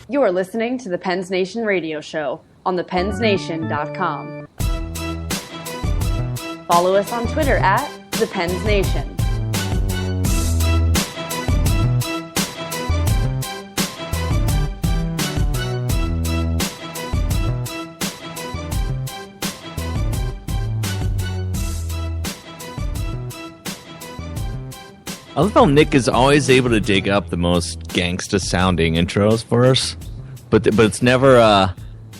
You are listening to the Pens Nation radio show on thepensnation.com. Follow us on Twitter at @thepensnation. I love how Nick is always able to dig up the most gangsta-sounding intros for us, but it's never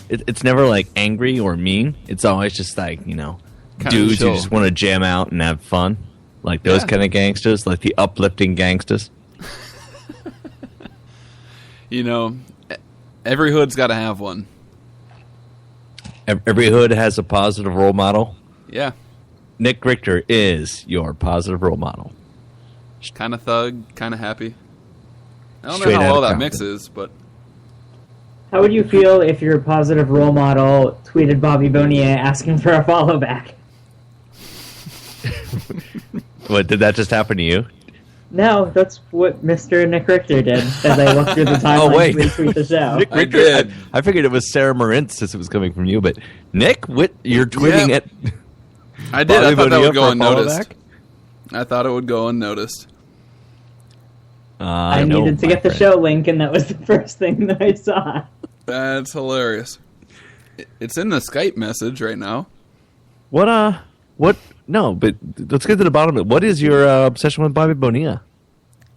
it's never like angry or mean. It's always just like, you know, Kinda dudes chill. who just want to jam out and have fun, like those kind of gangsters, like the uplifting gangsters. You know, every hood's got to have one. Every hood has a positive role model. Yeah, Nick Richter is your positive role model. kind of thug, kind of happy. I don't Straight know how outta well that Compton. mixes, but How would you feel if your positive role model tweeted Bobby Bonilla asking for a follow back? What, did that just happen to you? No, that's what Mr. Nick Richter did as I looked through the timeline wait. to retweet the show. Nick I Richter, did. I figured it was Sarah Morantz since it was coming from you, but Nick, what, you're tweeting Yeah. it? I did. I thought that Bonilla would go for a unnoticed. follow-back? I thought it would go unnoticed. I No, needed to my get the friend. show link, and that was the first thing that I saw. That's hilarious. It's in the Skype message right now. What, no, but let's get to the bottom of it. What is your obsession with Bobby Bonilla?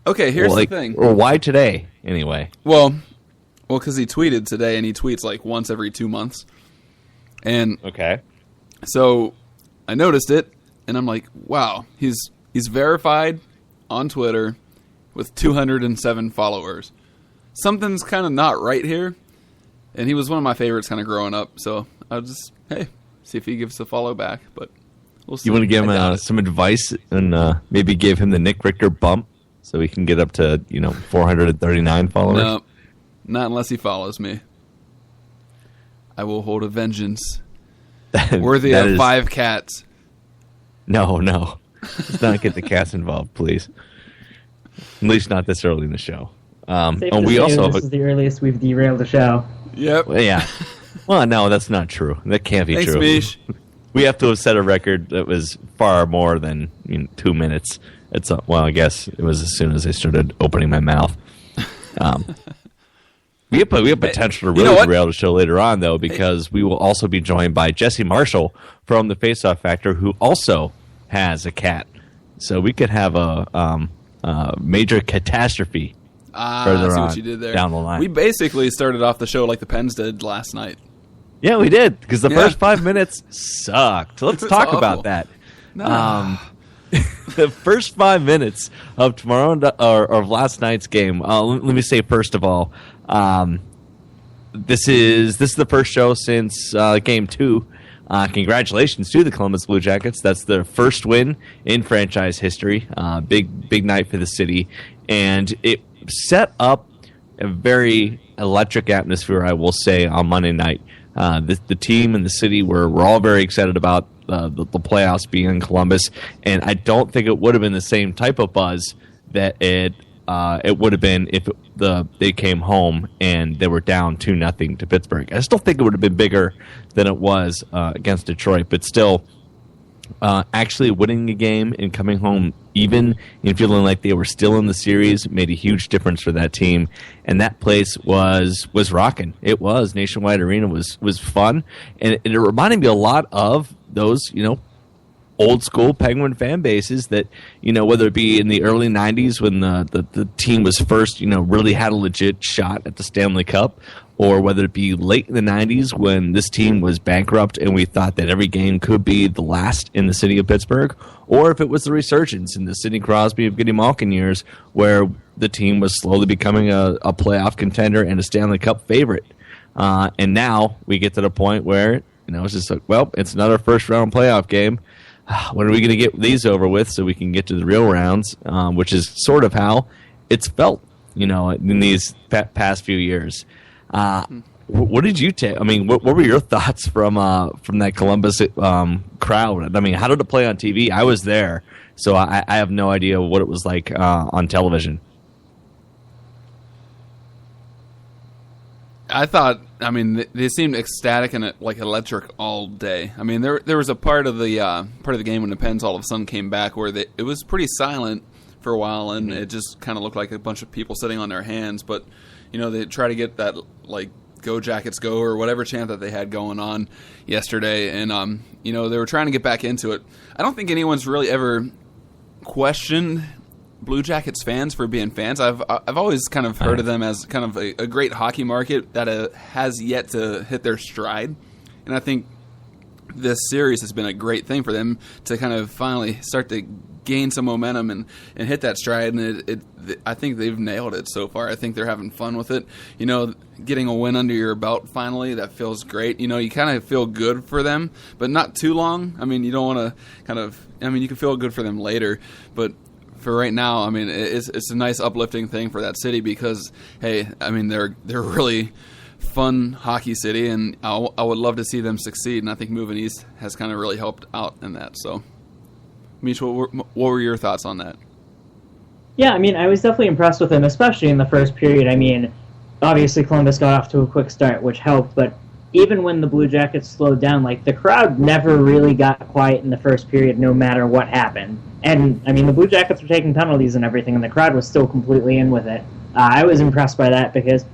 Okay, here's Or, the thing. Or why today, anyway? Well, because he tweeted today, and he tweets like once every 2 months. And Okay. so I noticed it, and I'm like, wow, he's verified on Twitter with 207 followers. Something's kind of not right here. And he was one of my favorites kind of growing up, so I'll just, hey, see if he gives a follow back. But we'll see. You want to give him I doubt it. some advice and maybe give him the Nick Richter bump so he can get up to, 439 followers? No, not unless he follows me. I will hold a vengeance worthy That of is- 5 cats. No. Let's not get the cats involved, please. At least not this early in the show. Safe Oh, to we say also have this a, is the earliest we've derailed the show. Yep. well, yeah. Well, no, that's not true. That can't be Thanks, true. Mish. We have to have set a record that was far more than 2 minutes. Well, I guess it was as soon as I started opening my mouth. We have potential to You know really what? derail the show later on, though, because we will also be joined by Jesse Marshall from the Face-Off Factor, who also has a cat. So we could have a major catastrophe I further see on what you did there. down the line. We basically started off the show like the Pens did last night. Yeah, we did, because the Yeah. first 5 minutes sucked. Let's It's talk awful. about that. No. The first 5 minutes of or of last night's game. Let me say first of all, this is the first show since Game 2. Congratulations to the Columbus Blue Jackets. That's their first win in franchise history. Big night for the city, and it set up a very electric atmosphere, I will say, on Monday night. The team and the city were all very excited about the playoffs being in Columbus, and I don't think it would have been the same type of buzz that it would have been if they came home and they were down 2-0 to Pittsburgh. I still think it would have been bigger than it was against Detroit, but still, actually winning the game and coming home even and feeling like they were still in the series made a huge difference for that team. And that place was rocking. It was. Nationwide Arena was fun, and it reminded me a lot of those, old school Penguin fan bases that, whether it be in the early 90s when the team was first, really had a legit shot at the Stanley Cup, or whether it be late in the 90s when this team was bankrupt and we thought that every game could be the last in the city of Pittsburgh, or if it was the resurgence in the Sidney Crosby of Giddy Malkin years where the team was slowly becoming a playoff contender and a Stanley Cup favorite. And now we get to the point where, it's just like, well, it's another first-round playoff game. When are we going to get these over with so we can get to the real rounds, which is sort of how it's felt, in these past few years. What did you take? I mean, what were your thoughts from that Columbus crowd? I mean, how did it play on TV? I was there, so I have no idea what it was like on television. I thought, I mean, they seemed ecstatic and like electric all day. I mean, there was a part of the game when the Pens all of a sudden came back where it was pretty silent for a while, and it just kind of looked like a bunch of people sitting on their hands. But they try to get that like "Go Jackets Go" or whatever chant that they had going on yesterday, and they were trying to get back into it. I don't think anyone's really ever questioned Blue Jackets fans for being fans. I've always kind of heard of them as kind of a great hockey market that has yet to hit their stride, and I think this series has been a great thing for them to kind of finally start to gain some momentum and hit that stride. And I think they've nailed it so far. I think they're having fun with it. Getting a win under your belt finally, that feels great. You kind of feel good for them, but not too long. I mean, you don't want to you can feel good for them later, but for right now, I mean, it's a nice uplifting thing for that city because, hey, I mean, they're really fun hockey city, and I would love to see them succeed. And I think moving east has kind of really helped out in that. So, Mitch, what were your thoughts on that? Yeah, I mean, I was definitely impressed with them, especially in the first period. I mean, obviously Columbus got off to a quick start, which helped, but even when the Blue Jackets slowed down, like, the crowd never really got quiet in the first period, no matter what happened. And, I mean, the Blue Jackets were taking penalties and everything, and the crowd was still completely in with it. I was impressed by that because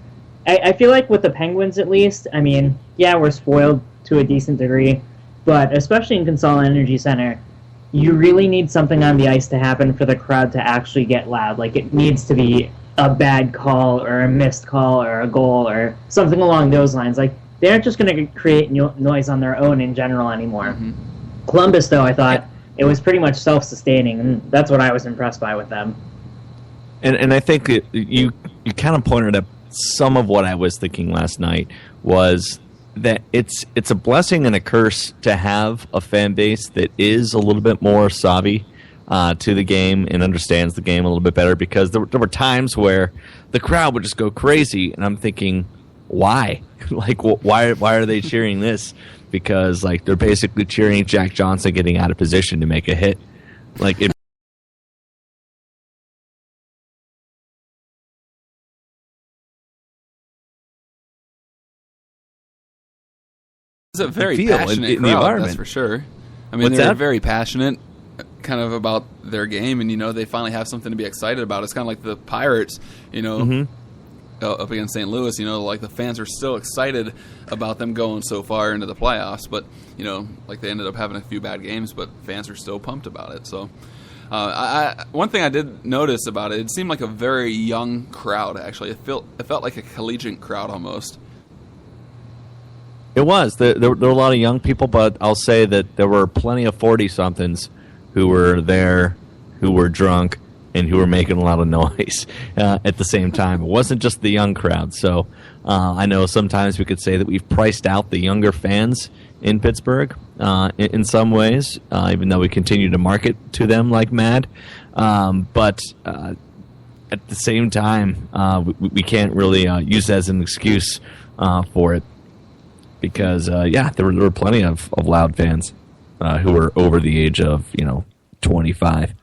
I feel like with the Penguins, at least, I mean, yeah, we're spoiled to a decent degree, but especially in Consol Energy Center, you really need something on the ice to happen for the crowd to actually get loud. Like, it needs to be a bad call or a missed call or a goal or something along those lines. Like, they aren't just going to create noise on their own in general anymore. Mm-hmm. Columbus, though, I thought it was pretty much self-sustaining, and that's what I was impressed by with them. And I think you kind of pointed up some of what I was thinking last night was that it's a blessing and a curse to have a fan base that is a little bit more savvy to the game and understands the game a little bit better, because there were times where the crowd would just go crazy, and I'm thinking, why? Like, why are they cheering this? Because, like, they're basically cheering Jack Johnson getting out of position to make a hit. Like, it. It's a very passionate crowd, that's for sure. I mean, they're very passionate kind of about their game, and, they finally have something to be excited about. It's kind of like the Pirates, up against St. Louis, like the fans are still excited about them going so far into the playoffs, but, like they ended up having a few bad games, but fans are still pumped about it. So one thing I did notice about it seemed like a very young crowd, actually. It felt like a collegiate crowd almost. It was. There were a lot of young people, but I'll say that there were plenty of 40-somethings who were there, who were drunk, and who were making a lot of noise at the same time. It wasn't just the young crowd. So I know sometimes we could say that we've priced out the younger fans in Pittsburgh in some ways, even though we continue to market to them like mad. But at the same time, we can't really use that as an excuse for it. Because, there were plenty of loud fans who were over the age of, 25.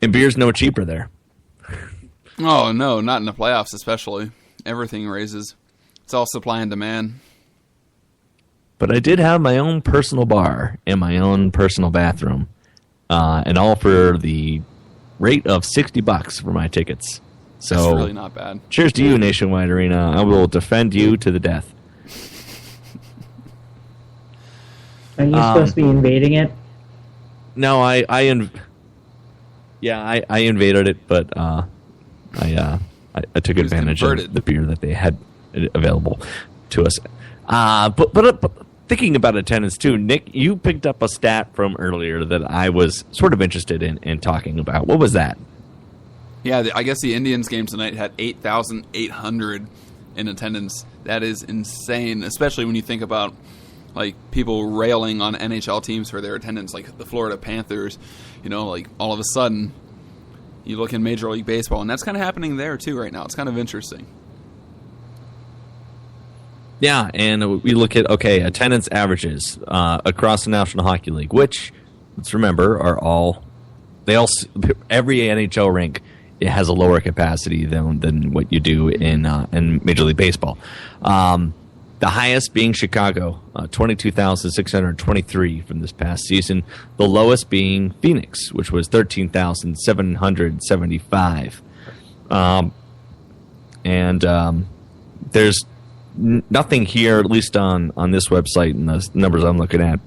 And beer's no cheaper there. Oh, no, not in the playoffs especially. Everything raises. It's all supply and demand. But I did have my own personal bar and my own personal bathroom, and all for the rate of $60 for my tickets. So, that's really not bad. Cheers to you, Nationwide Arena. I will defend you to the death. Are you supposed to be invading it? No, I invaded it, but I took advantage of the beer that they had available to us. But thinking about attendance too, Nick, you picked up a stat from earlier that I was sort of interested in talking about. What was that? Yeah, I guess the Indians game tonight had 8,800 in attendance. That is insane, especially when you think about like people railing on NHL teams for their attendance, like the Florida Panthers. Like all of a sudden you look in Major League Baseball, and that's kind of happening there too right now. It's kind of interesting. Yeah, and we look at attendance averages across the National Hockey League, which let's remember are every NHL rink it has a lower capacity than what you do in Major League Baseball. The highest being Chicago, 22,623 from this past season. The lowest being Phoenix, which was 13,775. There's nothing here, at least on this website and the numbers I'm looking at,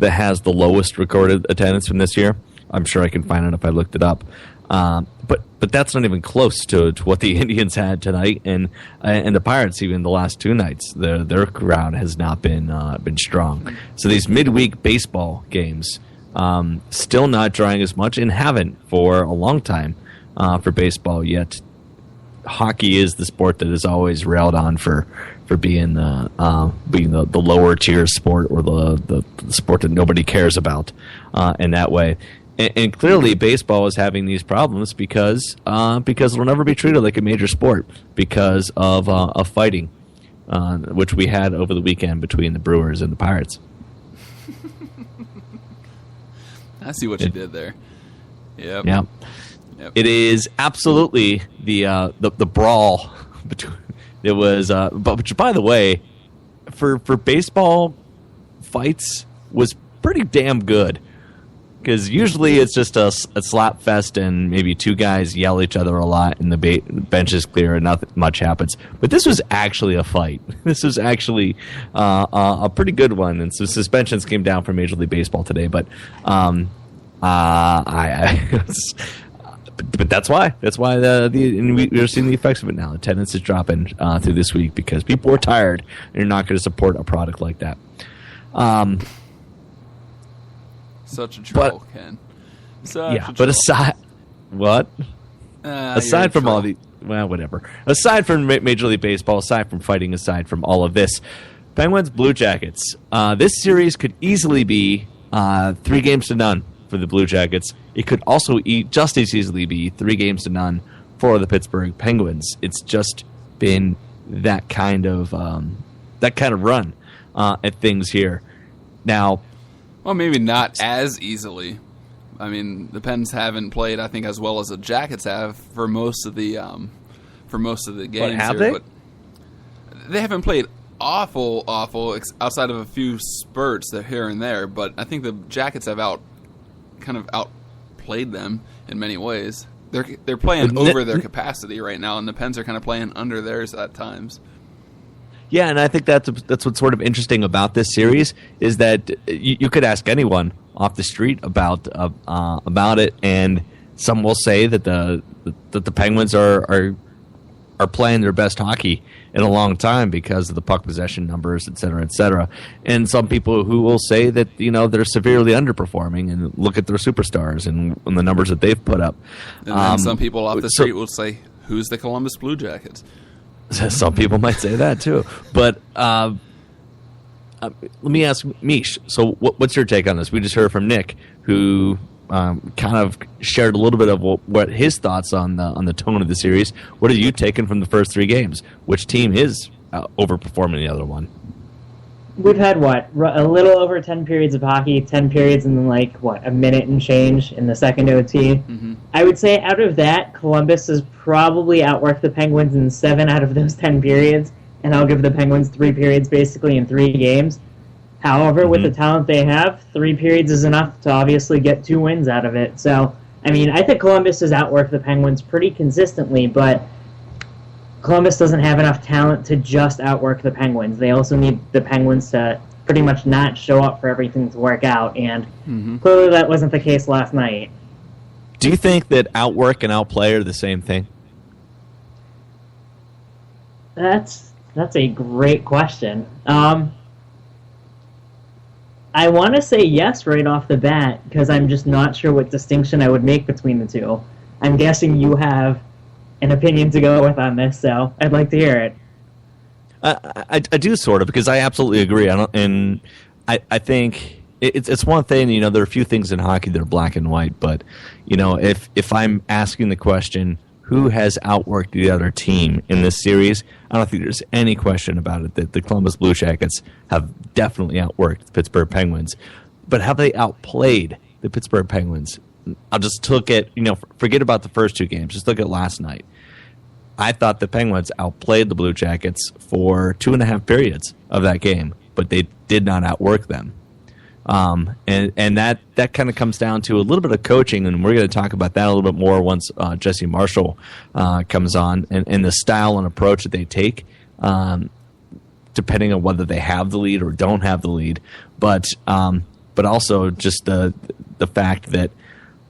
that has the lowest recorded attendance from this year. I'm sure I can find it if I looked it up. But that's not even close to what the Indians had tonight, and the Pirates even the last two nights. Their crowd has not been strong. So these midweek baseball games still not drawing as much, and haven't for a long time for baseball yet. Hockey is the sport that is always railed on for being the lower tier sport, or the sport that nobody cares about in that way. And clearly, baseball is having these problems because it'll never be treated like a major sport because of fighting, which we had over the weekend between the Brewers and the Pirates. I see what you did there. Yep. Yeah. Yep. It is absolutely the brawl between. It was, but by the way, for baseball, fights was pretty damn good. Because usually it's just a slap fest and maybe two guys yell at each other a lot and the bench is clear and nothing much happens. But this was actually a fight. This was actually a pretty good one. And so suspensions came down for Major League Baseball today. But but that's why. That's why we're seeing the effects of it now. Attendance is dropping through this week because people are tired and you're not going to support a product like that. Such a troll, Ken. But aside from all the whatever. Aside from Major League Baseball, aside from fighting, aside from all of this, Penguins Blue Jackets. This series could easily be 3-0 for the Blue Jackets. It could also just as easily be 3-0 for the Pittsburgh Penguins. It's just been that kind of run at things here. Now. Well, maybe not as easily. I mean, the Pens haven't played, I think, as well as the Jackets have for most of the games have here. they? But they haven't played awful outside of a few spurts here and there. But I think the Jackets have outplayed them in many ways. They're playing over their capacity right now, and the Pens are kind of playing under theirs at times. Yeah, and I think that's what's sort of interesting about this series is that you could ask anyone off the street about it, and some will say that the Penguins are playing their best hockey in a long time because of the puck possession numbers, et cetera, and some people who will say that they're severely underperforming and look at their superstars and the numbers that they've put up. And then some people off the street will say, "Who's the Columbus Blue Jackets?" Some people might say that too, but let me ask Mish. So, what's your take on this? We just heard from Nick, who kind of shared a little bit of what his thoughts on the tone of the series. What have you taken from the first 3 games? Which team is overperforming the other one? We've had a little over 10 periods of hockey, 10 periods, and then a minute and change in the second OT. Mm-hmm. I would say out of that, Columbus has probably outworked the Penguins in 7 out of those 10 periods, and I'll give the Penguins 3 periods basically in 3 games. However, with the talent they have, 3 periods is enough to obviously get 2 wins out of it. So, I mean, I think Columbus has outworked the Penguins pretty consistently, but Columbus doesn't have enough talent to just outwork the Penguins. They also need the Penguins to pretty much not show up for everything to work out, and clearly that wasn't the case last night. Do you think that outwork and outplay are the same thing? That's a great question. I want to say yes right off the bat, because I'm just not sure what distinction I would make between the two. I'm guessing you have an opinion to go with on this, so I'd like to hear it. I do sort of, because I absolutely agree. I think it's one thing. There are a few things in hockey that are black and white, but if I'm asking the question, who has outworked the other team in this series, I don't think there's any question about it that the Columbus Blue Jackets have definitely outworked the Pittsburgh Penguins. But have they outplayed the Pittsburgh Penguins? I'll just look at, forget about the first two games. Just look at last night. I thought the Penguins outplayed the Blue Jackets for 2.5 periods of that game, but they did not outwork them. And that kind of comes down to a little bit of coaching, and we're going to talk about that a little bit more once Jesse Marshall comes on, and the style and approach that they take, depending on whether they have the lead or don't have the lead. But also just the fact that,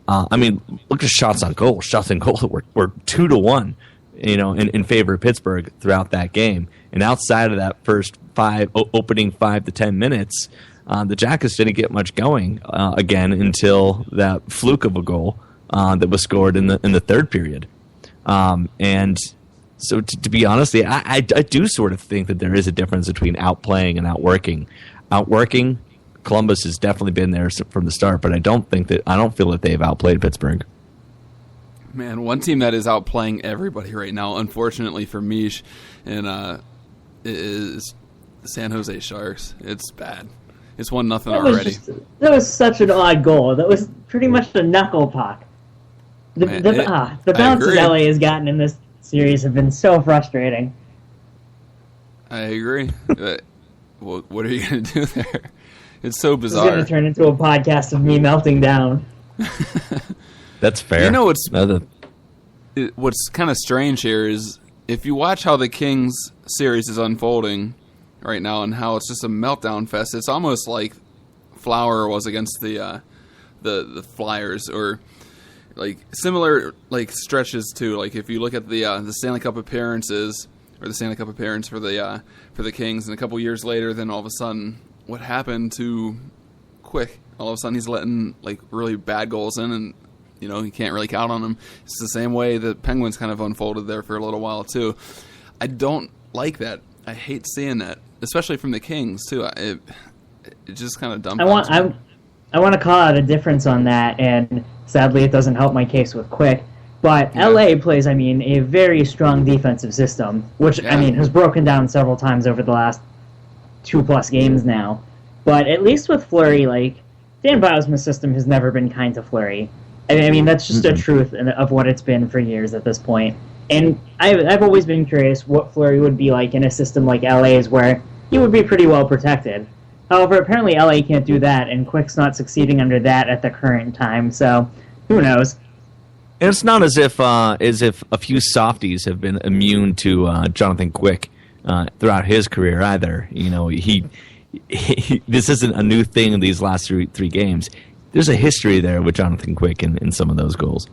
look at shots on goal. Shots on goal were 2-1, in favor of Pittsburgh throughout that game. And outside of that first opening 5 to 10 minutes, the Jackets didn't get much going again until that fluke of a goal that was scored in the third period. And so, to be honest, I do sort of think that there is a difference between outplaying and outworking. Outworking, Columbus has definitely been there from the start, but I don't feel that they've outplayed Pittsburgh. Man, one team that is outplaying everybody right now, unfortunately for Mish, and is the San Jose Sharks. It's bad. It's 1-0 already. That was such an odd goal. That was pretty much a knuckle puck. The bounces LA has gotten in this series have been so frustrating. I agree. What are you going to do there? It's so bizarre. It's going to turn into a podcast of me melting down. That's fair. What's kind of strange here is if you watch how the Kings series is unfolding right now and how it's just a meltdown fest, it's almost like Flower was against the Flyers, or like similar like stretches too. Like if you look at the Stanley Cup appearances, or the Stanley Cup appearance for the Kings, and a couple years later, then all of a sudden, what happened to Quick? All of a sudden, he's letting like really bad goals in, and you can't really count on him. It's the same way the Penguins kind of unfolded there for a little while too. I don't like that. I hate seeing that, especially from the Kings too. It just kind of dumbfounds me. I want to call out a difference on that, and sadly, it doesn't help my case with Quick. But yeah. LA plays, a very strong defensive system, which has broken down several times over the last 2+ games now. But at least with Fleury, like Dan Bylsma's system has never been kind to Fleury. That's just a truth of what it's been for years at this point. And I've always been curious what Fleury would be like in a system like LA's, where he would be pretty well protected. However, apparently LA can't do that, and Quick's not succeeding under that at the current time. So who knows? And it's not as if a few softies have been immune to Jonathan Quick throughout his career either. He this isn't a new thing in these last three games. There's a history there with Jonathan Quick in some of those goals.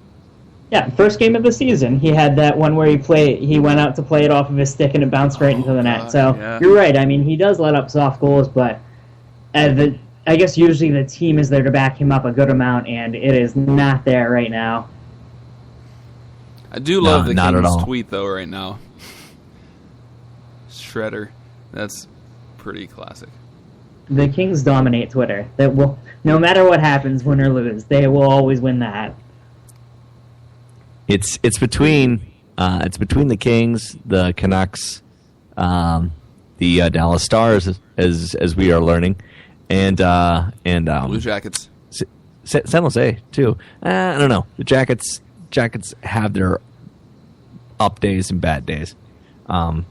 Yeah, first game of the season, he had that one where he went out to play it off of his stick and it bounced right into the net. So You're right. He does let up soft goals, but I guess usually the team is there to back him up a good amount, and it is not there right now. I do love the Kings tweet, though, right now. Shredder. That's pretty classic. The Kings dominate Twitter. No matter what happens, win or lose, they will always win that. It's between the Kings, the Canucks, the Dallas Stars, as we are learning, and Blue Jackets, San Jose too. I don't know. The Jackets have their up days and bad days, and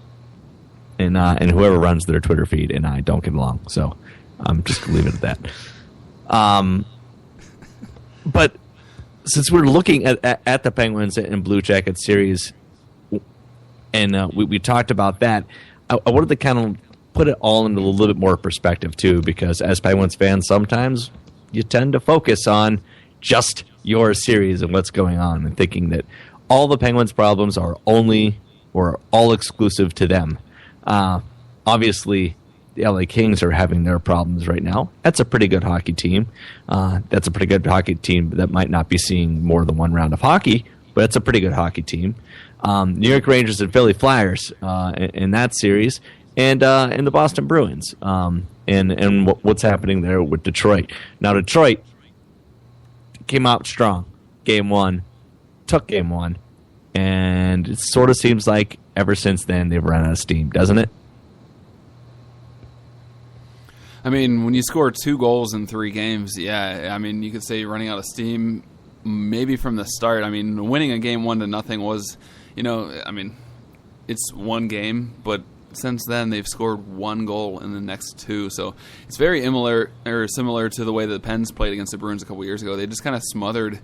whoever runs their Twitter feed and I don't get along. So I'm just gonna leave it at that. But since we're looking at the Penguins and Blue Jackets series, and we talked about that, I wanted to kind of put it all into a little bit more perspective too, because as Penguins fans, sometimes you tend to focus on just your series and what's going on, and thinking that all the Penguins' problems are only or all exclusive to them. Obviously, the LA Kings are having their problems right now. That's a pretty good hockey team. That's a pretty good hockey team that might not be seeing more than one round of hockey, but it's a pretty good hockey team. New York Rangers and Philly Flyers in that series, and the Boston Bruins, and what's happening there with Detroit. Now, Detroit came out strong. Game 1, took Game 1, and it sort of seems like ever since then they've run out of steam, doesn't it? When you score 2 goals in 3 games, you could say you're running out of steam. maybe from the start. I mean, winning a game 1-0 was, it's one game, but since then they've scored one goal in the next two. So it's very similar to the way the Pens played against the Bruins a couple years ago. They just kind of smothered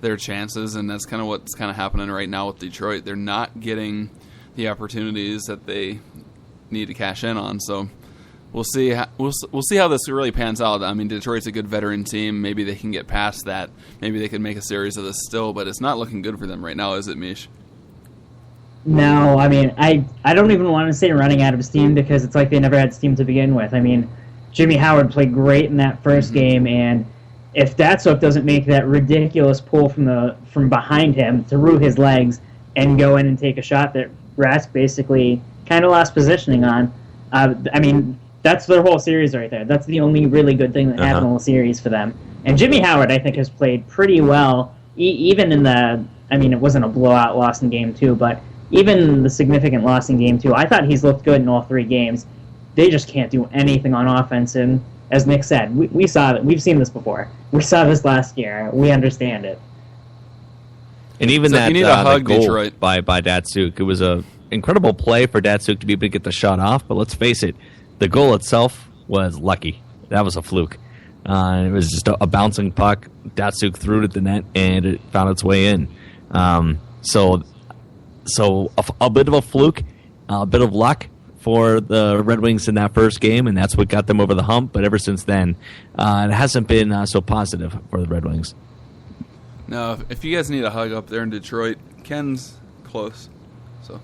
their chances, and that's kind of what's kind of happening right now with Detroit. They're not getting the opportunities that they need to cash in on. So we'll see. We'll see how this really pans out. I mean, Detroit's a good veteran team. Maybe they can get past that. Maybe they can make a series of this still, but it's not looking good for them right now, is it, Mish? No, I mean, I don't even want to say running out of steam because it's like they never had steam to begin with. I mean, Jimmy Howard played great in that first game, and if Datsuk doesn't make that ridiculous pull from behind him through his legs and go in and take a shot that Rask basically kind of lost positioning on, I mean, that's their whole series right there. That's the only really good thing that happened in the whole series for them. And Jimmy Howard, I think, has played pretty well, even in the, I mean, it wasn't a blowout loss in Game 2, but even the significant loss in Game 2, I thought he's looked good in all three games. They just can't do anything on offense, and as Nick said, we saw that. We've seen this before. We saw this last year. We understand it. And even so that, you need a hug, goal Detroit. by Datsuk, it was an incredible play for Datsuk to be able to get the shot off, but let's face it, the goal itself was lucky. That was a fluke. It was just a bouncing puck. Datsuk threw it at the net, and it found its way in. So a bit of a fluke, a bit of luck for the Red Wings in that first game, and that's what got them over the hump. But ever since then, it hasn't been so positive for the Red Wings. No, if you guys need a hug up there in Detroit, Ken's close. So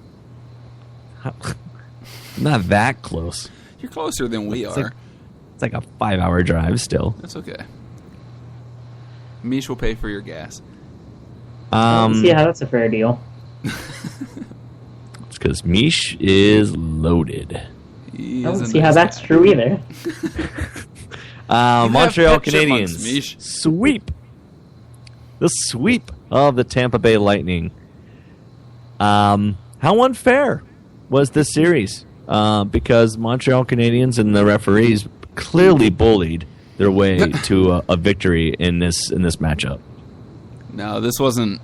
Not that close. you're closer than we are. It's like a 5-hour drive still. That's okay. Mish will pay for your gas. See how that's a fair deal. It's because Mish is loaded. I don't see how that's true either. Montreal pet chipmunks, Canadiens Mish. sweep. The sweep of the Tampa Bay Lightning. How unfair was this series? Because Montreal Canadiens and the referees clearly bullied their way to a victory in this matchup. No, this wasn't.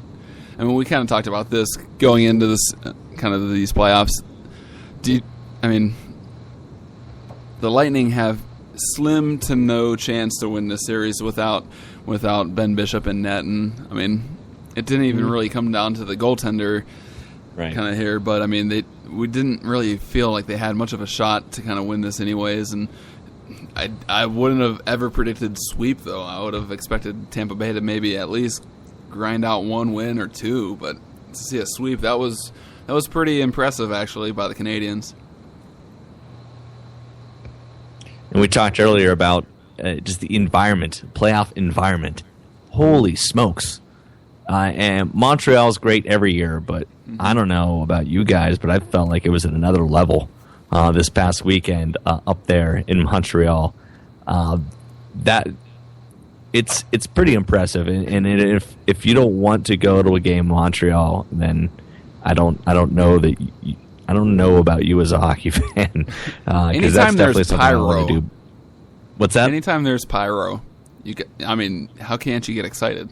I mean, we kind of talked about this going into this kind of these playoffs. The Lightning have slim to no chance to win this series without Ben Bishop in net, and I mean, it didn't even really come down to the goaltender kind of here. But I mean, we didn't really feel like they had much of a shot to kind of win this anyways, and I wouldn't have ever predicted sweep though. I would have expected Tampa Bay to maybe at least grind out one win or two, but to see a sweep, that was pretty impressive actually by the Canadiens. And we talked earlier about just the environment, playoff environment. Holy smokes. And Montreal's great every year, but I don't know about you guys, but I felt like it was at another level this past weekend up there in Montreal. It's pretty impressive, and if you don't want to go to a game in Montreal, then I don't know that I don't know about you as a hockey fan. Anytime there's pyro, do. What's that? Anytime there's pyro, how can't you get excited?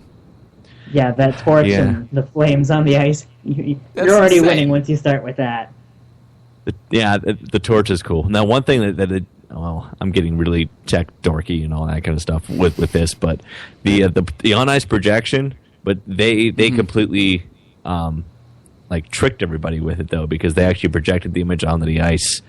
Yeah, that torch and the flames on the ice. You're already winning once you start with that. The torch is cool. Now, one thing that I'm getting really tech dorky and all that kind of stuff with this, but the on ice projection, but they completely tricked everybody with it though, because they actually projected the image onto the ice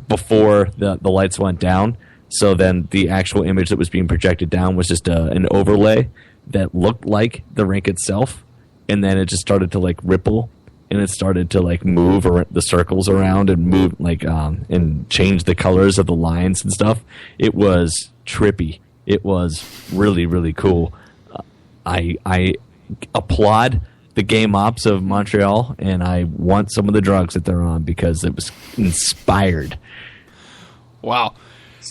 before the lights went down. So then the actual image that was being projected down was just an overlay that looked like the rink itself, and then it just started to ripple. And it started to move the circles around and move and change the colors of the lines and stuff. It was trippy. It was really, really cool. I applaud the game ops of Montreal, and I want some of the drugs that they're on because it was inspired. Wow.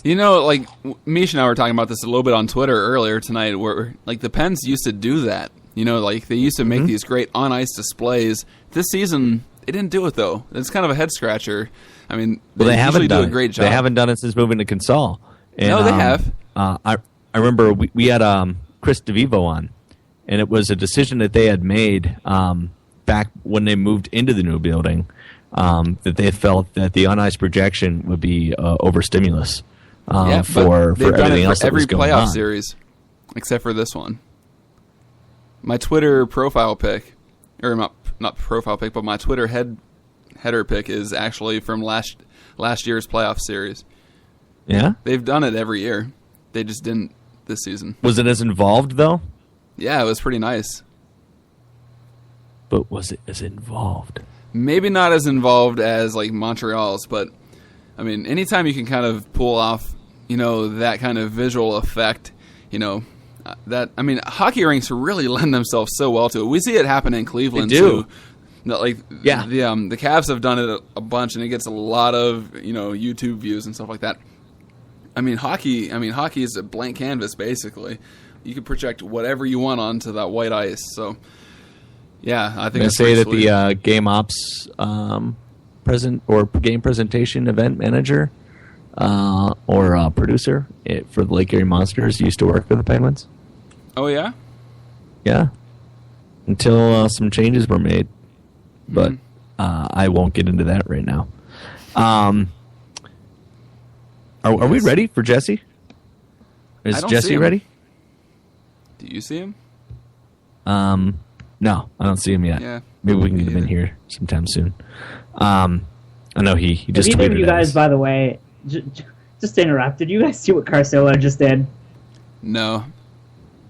Mish and I were talking about this a little bit on Twitter earlier tonight, where the Pens used to do that. They used to make these great on-ice displays. This season, they didn't do it, though. It's kind of a head-scratcher. I mean, they haven't done a great job. They haven't done it since moving to Consol. And, no, they have. I remember we had Chris DeVivo on, and it was a decision that they had made back when they moved into the new building, that they felt that the on-ice projection would be overstimulus for everything else that was going on. Every playoff series, except for this one. My Twitter profile pic, or not profile pic, but my Twitter header pic is actually from last year's playoff series. Yeah? They've done it every year. They just didn't this season. Was it as involved, though? Yeah, it was pretty nice. But was it as involved? Maybe not as involved as like Montreal's, but I mean, anytime you can kind of pull off, that kind of visual effect, hockey rinks really lend themselves so well to it. We see it happen in Cleveland too. The Cavs have done it a bunch, and it gets a lot of YouTube views and stuff like that. Hockey is a blank canvas basically. You can project whatever you want onto that white ice. So, yeah, I think. I say that sweet. The game ops game presentation event manager or producer for the Lake Erie Monsters used to work for the Penguins. Oh yeah, yeah. Until some changes were made, but I won't get into that right now. Are we ready for Jesse? Is Jesse ready? Do you see him? No, I don't see him yet. Yeah, maybe we can get him in here sometime soon. I know he just tweeted. Either of you guys, by the way, just to interrupt, did you guys see what Carcillo just did? No.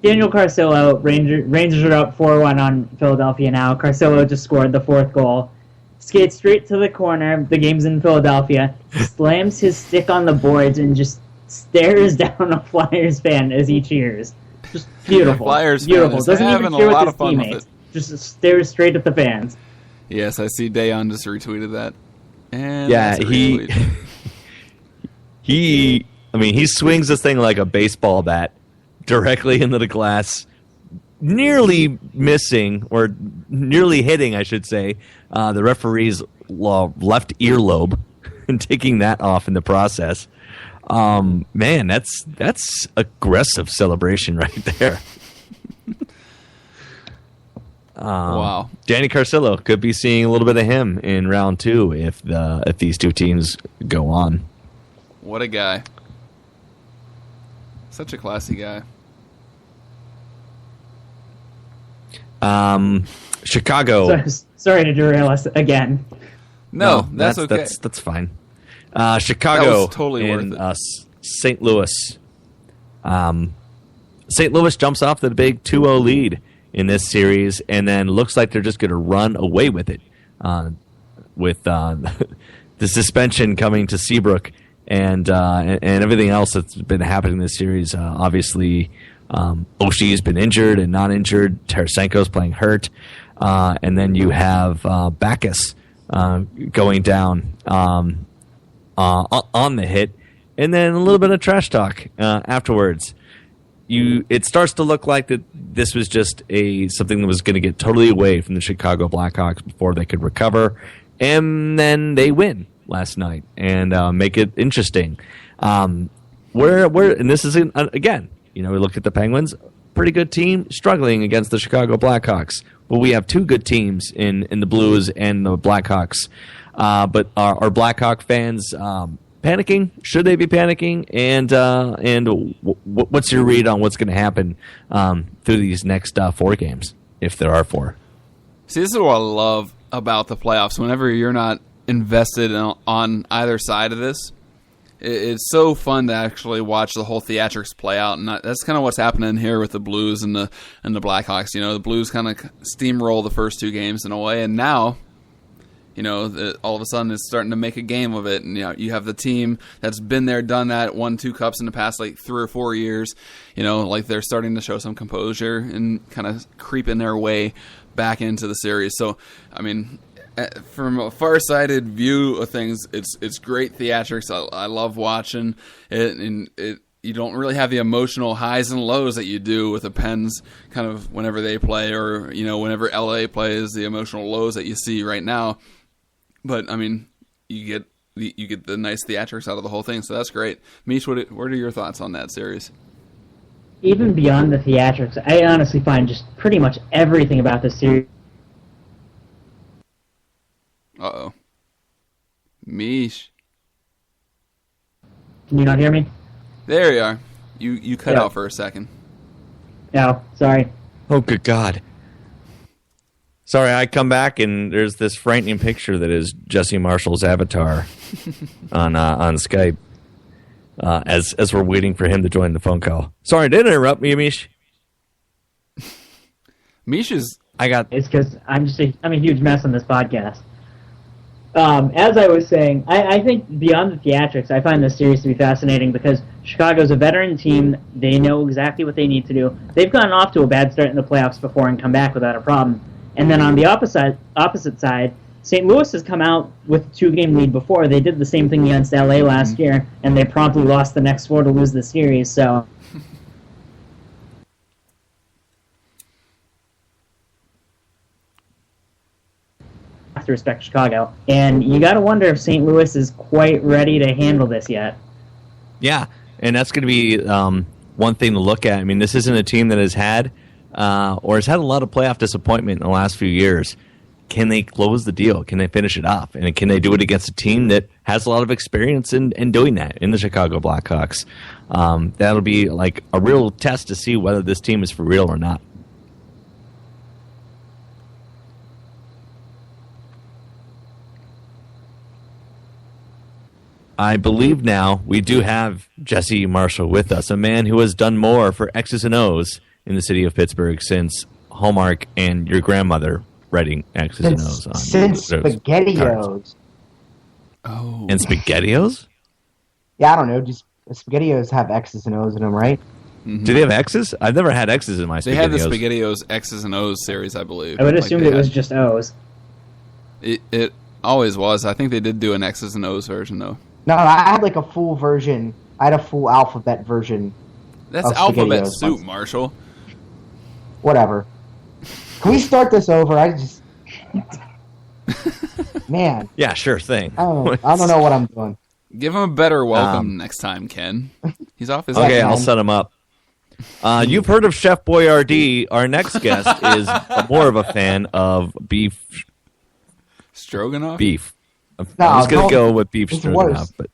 Daniel Carcillo, Rangers are up 4-1 on Philadelphia now. Carcillo just scored the 4th goal. Skates straight to the corner. The game's in Philadelphia. Slams his stick on the boards and just stares down a Flyers fan as he cheers. Just beautiful. Flyers beautiful. Doesn't even cheer with his teammates. Just stares straight at the fans. Yes, I see Dayon just retweeted that. And yeah, he swings this thing like a baseball bat directly into the glass, nearly missing, or nearly hitting, I should say, the referee's left earlobe and taking that off in the process. Man, that's aggressive celebration right there. Wow. Danny Carcillo could be seeing a little bit of him in round 2 if these two teams go on. What a guy. Such a classy guy. Chicago. Sorry to derail us again. No, that's okay. That's fine. Chicago that was totally in worth it. St. Louis. St. Louis jumps off the big 2-0 lead in this series, and then looks like they're just going to run away with it, with the suspension coming to Seabrook and everything else that's been happening in this series. Obviously, Oshie's been injured and not injured. Tarasenko's playing hurt, and then you have Backes going down on the hit, and then a little bit of trash talk afterwards. It starts to look like that this was just something that was going to get totally away from the Chicago Blackhawks before they could recover, and then they win last night and make it interesting. And this is again, we look at the Penguins, pretty good team struggling against the Chicago Blackhawks, but we have two good teams in the Blues and the Blackhawks. But are Blackhawk fans panicking? Should they be panicking? And what's your read on what's going to happen through these next 4 games, if there are 4? See, this is what I love about the playoffs. Whenever you're not invested on either side of this, it's so fun to actually watch the whole theatrics play out, and that's kind of what's happening here with the Blues and the Blackhawks. The Blues kind of steamroll the first 2 games in a way, and now all of a sudden it's starting to make a game of it. And, you have the team that's been there, done that, won 2 cups in the past, 3 or 4 years. They're starting to show some composure and kind of creeping their way back into the series. So, from a far-sighted view of things, it's great theatrics. I love watching it, and you don't really have the emotional highs and lows that you do with the Pens kind of whenever they play, or, whenever LA plays, the emotional lows that you see right now. But you get the nice theatrics out of the whole thing, so that's great. Mish, what are your thoughts on that series? even beyond the theatrics, I honestly find just pretty much everything about this series. Uh-oh. Mish. Can you not hear me? There you are. You cut out for a second. No, sorry. Oh, good God. Sorry, I come back and there's this frightening picture that is Jesse Marshall's avatar on Skype as we're waiting for him to join the phone call. Sorry, did I interrupt me, Mish? Mish is... It's because I'm a huge mess on this podcast. As I was saying, I think beyond the theatrics, I find this series to be fascinating because Chicago's a veteran team. They know exactly what they need to do. They've gone off to a bad start in the playoffs before and come back without a problem. And then on the opposite side, St. Louis has come out with a 2-game lead before. They did the same thing against LA last year, and they promptly lost the next 4 to lose the series. So have to respect Chicago. And you got to wonder if St. Louis is quite ready to handle this yet. Yeah, and that's going to be one thing to look at. I mean, this isn't a team that has had or has had a lot of playoff disappointment in the last few years. Can they close the deal? Can they finish it off? And can they do it against a team that has a lot of experience in doing that in the Chicago Blackhawks? That'll be like a real test to see whether this team is for real or not. I believe now we do have Jesse Marshall with us, a man who has done more for X's and O's in the city of Pittsburgh since Hallmark and your grandmother writing X's and O's on since SpaghettiOs. Oh. And SpaghettiOs? Yeah, I don't know. Just SpaghettiOs have X's and O's in them, right? Mm-hmm. Do they have X's? I've never had X's in my SpaghettiOs. They had the SpaghettiOs X's and O's series, I believe. I would assume it was just O's. It always was. I think they did do an X's and O's version, though. No, I had like a full version. I had a full alphabet version. That's of alphabet SpaghettiOs soup, once. Marshall. Whatever. Can we start this over? Man. Yeah, sure thing. I don't know what I'm doing. Give him a better welcome next time, Ken. He's off his... Okay, I'll set him up. You've heard of Chef Boyardee. Our next guest is more of a fan of beef. Stroganoff? Beef. I was going to go with beef stroganoff, but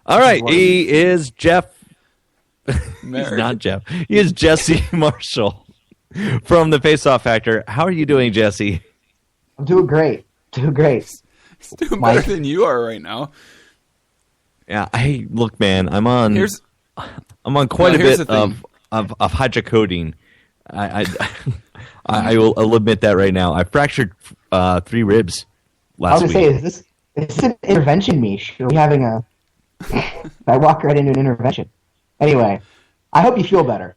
all right, he is Jeff. He's not Jeff. He is Jesse Marshall from the Face-Off Factor. How are you doing, Jesse? I'm doing great. Doing great. He's doing better than you are right now. Yeah, hey, look, man, I'm on quite a bit of hydrocodone. I'll admit that right now. I fractured 3 ribs last week. I was going to say, is this an intervention, Mish? Are we having a... I walk right into an intervention. Anyway, I hope you feel better.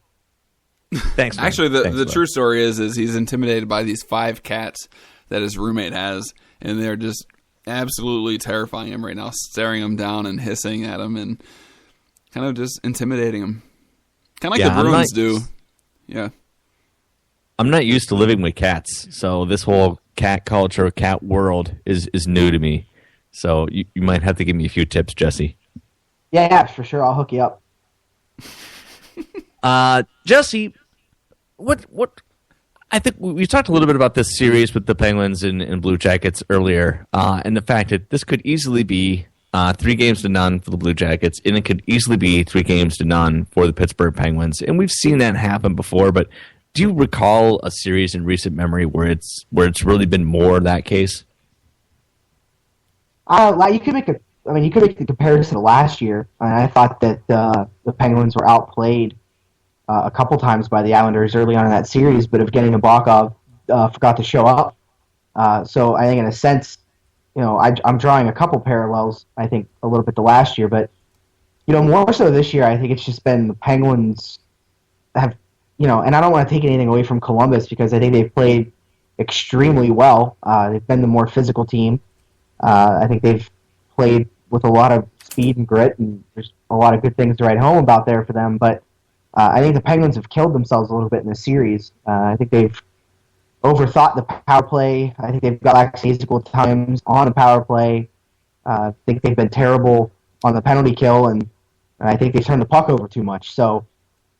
Thanks, man. Actually, the true story is he's intimidated by these 5 cats that his roommate has, and they're just absolutely terrifying him right now, staring him down and hissing at him and kind of just intimidating him. Kind of like the Bruins do. Yeah. I'm not used to living with cats, so this whole cat culture, cat world is new to me. So you might have to give me a few tips, Jesse. Yeah, for sure. I'll hook you up. Jesse, what? I think we talked a little bit about this series with the Penguins and Blue Jackets earlier, and the fact that this could easily be 3-0 for the Blue Jackets, and it could easily be 3-0 for the Pittsburgh Penguins. And we've seen that happen before, but do you recall a series in recent memory where it's really been more that case? You could make the comparison to last year. I thought that the Penguins were outplayed a couple times by the Islanders early on in that series, but Evgeny Nabokov forgot to show up. So I think in a sense, I'm drawing a couple parallels, I think, a little bit to last year, but, more so this year, I think it's just been the Penguins have, and I don't want to take anything away from Columbus because I think they've played extremely well. They've been the more physical team. I think they've played with a lot of speed and grit, and there's a lot of good things to write home about there for them, but I think the Penguins have killed themselves a little bit in this series. I think they've overthought the power play. I think they've got lackadaisical times on the power play. I think they've been terrible on the penalty kill, and I think they've turned the puck over too much. So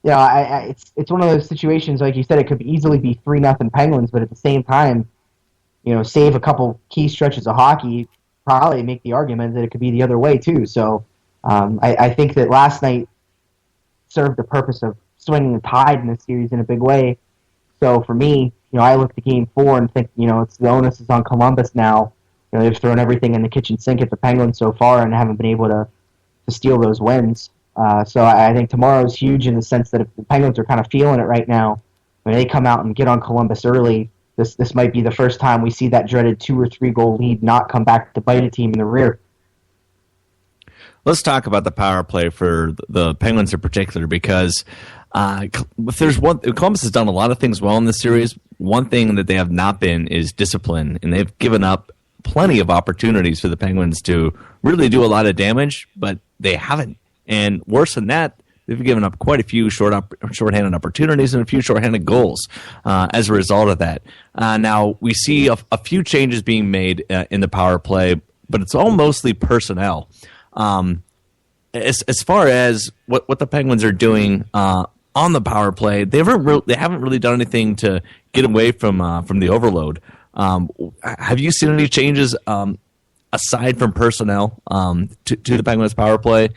It's one of those situations, like you said, it could easily be 3-0 Penguins, but at the same time, save a couple key stretches of hockey, probably make the argument that it could be the other way too. So I think that last night served the purpose of swinging the tide in this series in a big way. So for me, I look at Game 4 and think, it's the onus is on Columbus now. They've thrown everything in the kitchen sink at the Penguins so far and haven't been able to steal those wins. So I think tomorrow is huge in the sense that if the Penguins are kind of feeling it right now, when they come out and get on Columbus early, this might be the first time we see that dreaded 2 or 3 goal lead not come back to bite a team in the rear. Let's talk about the power play for the Penguins in particular, because if there's Columbus has done a lot of things well in this series. One thing that they have not been is discipline, and they've given up plenty of opportunities for the Penguins to really do a lot of damage, but they haven't. And worse than that, they've given up quite a few shorthanded opportunities and a few shorthanded goals as a result of that. Now, we see a few changes being made in the power play, but it's all mostly personnel. As far as what the Penguins are doing on the power play, they haven't really done anything to get away from the overload. Have you seen any changes aside from personnel to the Penguins power play?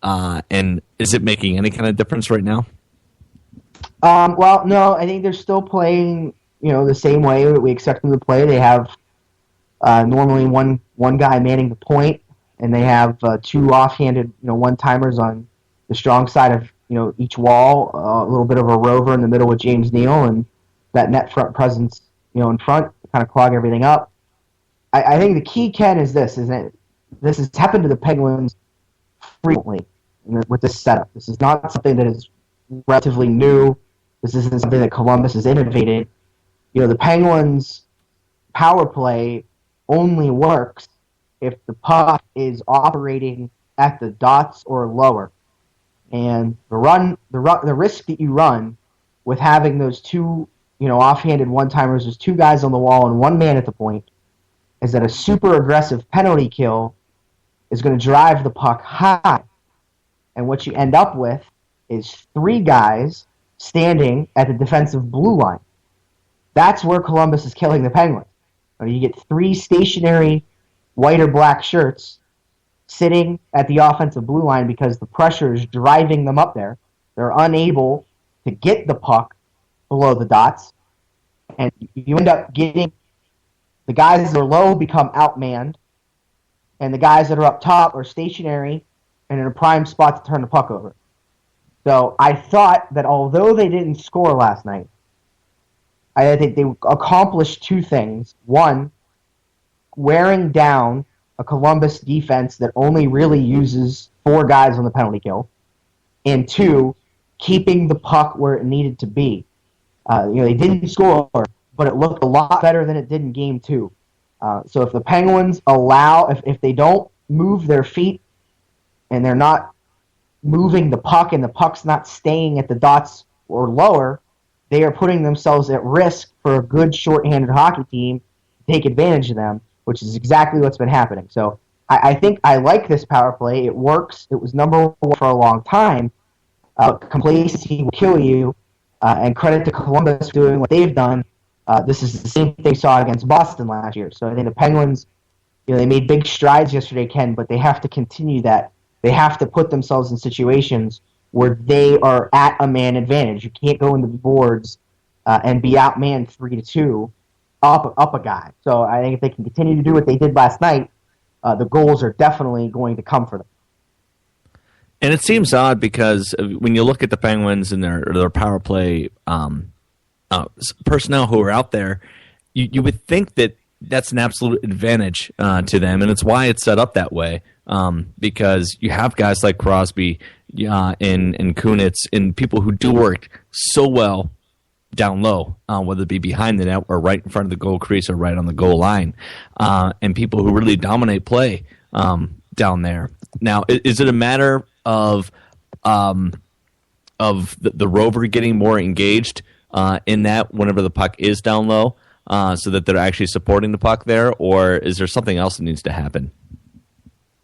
And is it making any kind of difference right now? Well, no, I think they're still playing, the same way that we expect them to play. They have normally one guy manning the point, and they have 2 offhanded, one-timers on the strong side of, each wall, a little bit of a rover in the middle with James Neal, and that net front presence, in front to kind of clog everything up. I think the key, Ken, is this has happened to the Penguins frequently with this setup. This is not something that is relatively new. This isn't something that Columbus has innovated. The Penguins' power play only works if the puck is operating at the dots or lower. And the risk that you run with having those 2, offhanded one-timers, there's 2 guys on the wall and 1 man at the point, is that a super aggressive penalty kill is going to drive the puck high. And what you end up with is 3 guys standing at the defensive blue line. That's where Columbus is killing the Penguins. You get 3 stationary white or black shirts sitting at the offensive blue line because the pressure is driving them up there. They're unable to get the puck below the dots. And you end up getting the guys that are low become outmanned, and the guys that are up top are stationary and in a prime spot to turn the puck over. So I thought that although they didn't score last night, I think they accomplished 2 things. One, wearing down a Columbus defense that only really uses 4 guys on the penalty kill. And 2, keeping the puck where it needed to be. They didn't score, but it looked a lot better than it did in Game 2. So if the Penguins if they don't move their feet and they're not moving the puck and the puck's not staying at the dots or lower, they are putting themselves at risk for a good shorthanded hockey team to take advantage of them, which is exactly what's been happening. So I think I like this power play. It works. It was number 1 for a long time. Complacency will kill you, and credit to Columbus for doing what they've done. This is the same thing they saw against Boston last year. So I think the Penguins, they made big strides yesterday, Ken, but they have to continue that. They have to put themselves in situations where they are at a man advantage. You can't go into the boards and be outmanned 3-2 up a guy. So I think if they can continue to do what they did last night, the goals are definitely going to come for them. And it seems odd because when you look at the Penguins and their power play personnel who are out there, you would think that that's an absolute advantage to them, and it's why it's set up that way. Because you have guys like Crosby and Kunitz and people who do work so well down low, whether it be behind the net or right in front of the goal crease or right on the goal line, and people who really dominate play down there. Now, is it a matter of the rover getting more engaged in that whenever the puck is down low, so that they're actually supporting the puck there, or is there something else that needs to happen?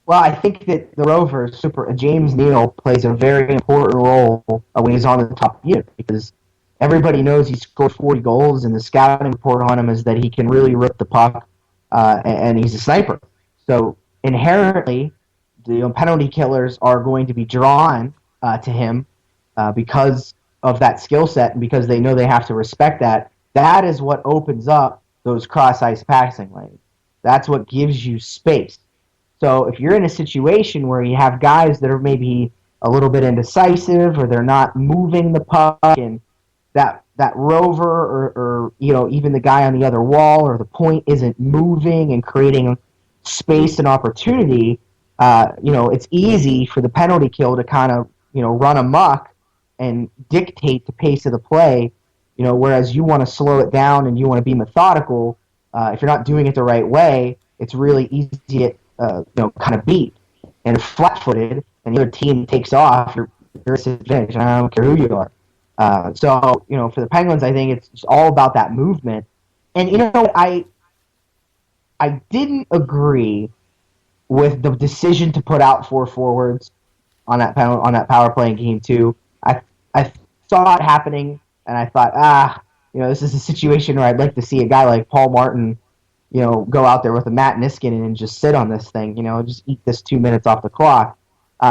Well, I think that the Rovers, James Neal plays a very important role when he's on the top unit because everybody knows he scored 40 goals, and the scouting report on him is that he can really rip the puck, and he's a sniper. So inherently, the penalty killers are going to be drawn to him because of that skill set and because they know they have to respect that. That is what opens up those cross-ice passing lanes. That's what gives you space. So if you're in a situation where you have guys that are maybe a little bit indecisive or they're not moving the puck and that rover or even the guy on the other wall or the point isn't moving and creating space and opportunity, it's easy for the penalty kill to kind of run amok and dictate the pace of the play. Whereas you want to slow it down and you want to be methodical. If you're not doing it the right way, it's really easy to kind of beat. And if flat-footed and the other team takes off, you're at a disadvantage. I don't care who you are. So for the Penguins, I think it's just all about that movement. And I didn't agree with the decision to put out 4 forwards on that power play in Game 2. I saw it happening, and I thought, this is a situation where I'd like to see a guy like Paul Martin, go out there with a Matt Niskanen and just sit on this thing, just eat this 2 minutes off the clock.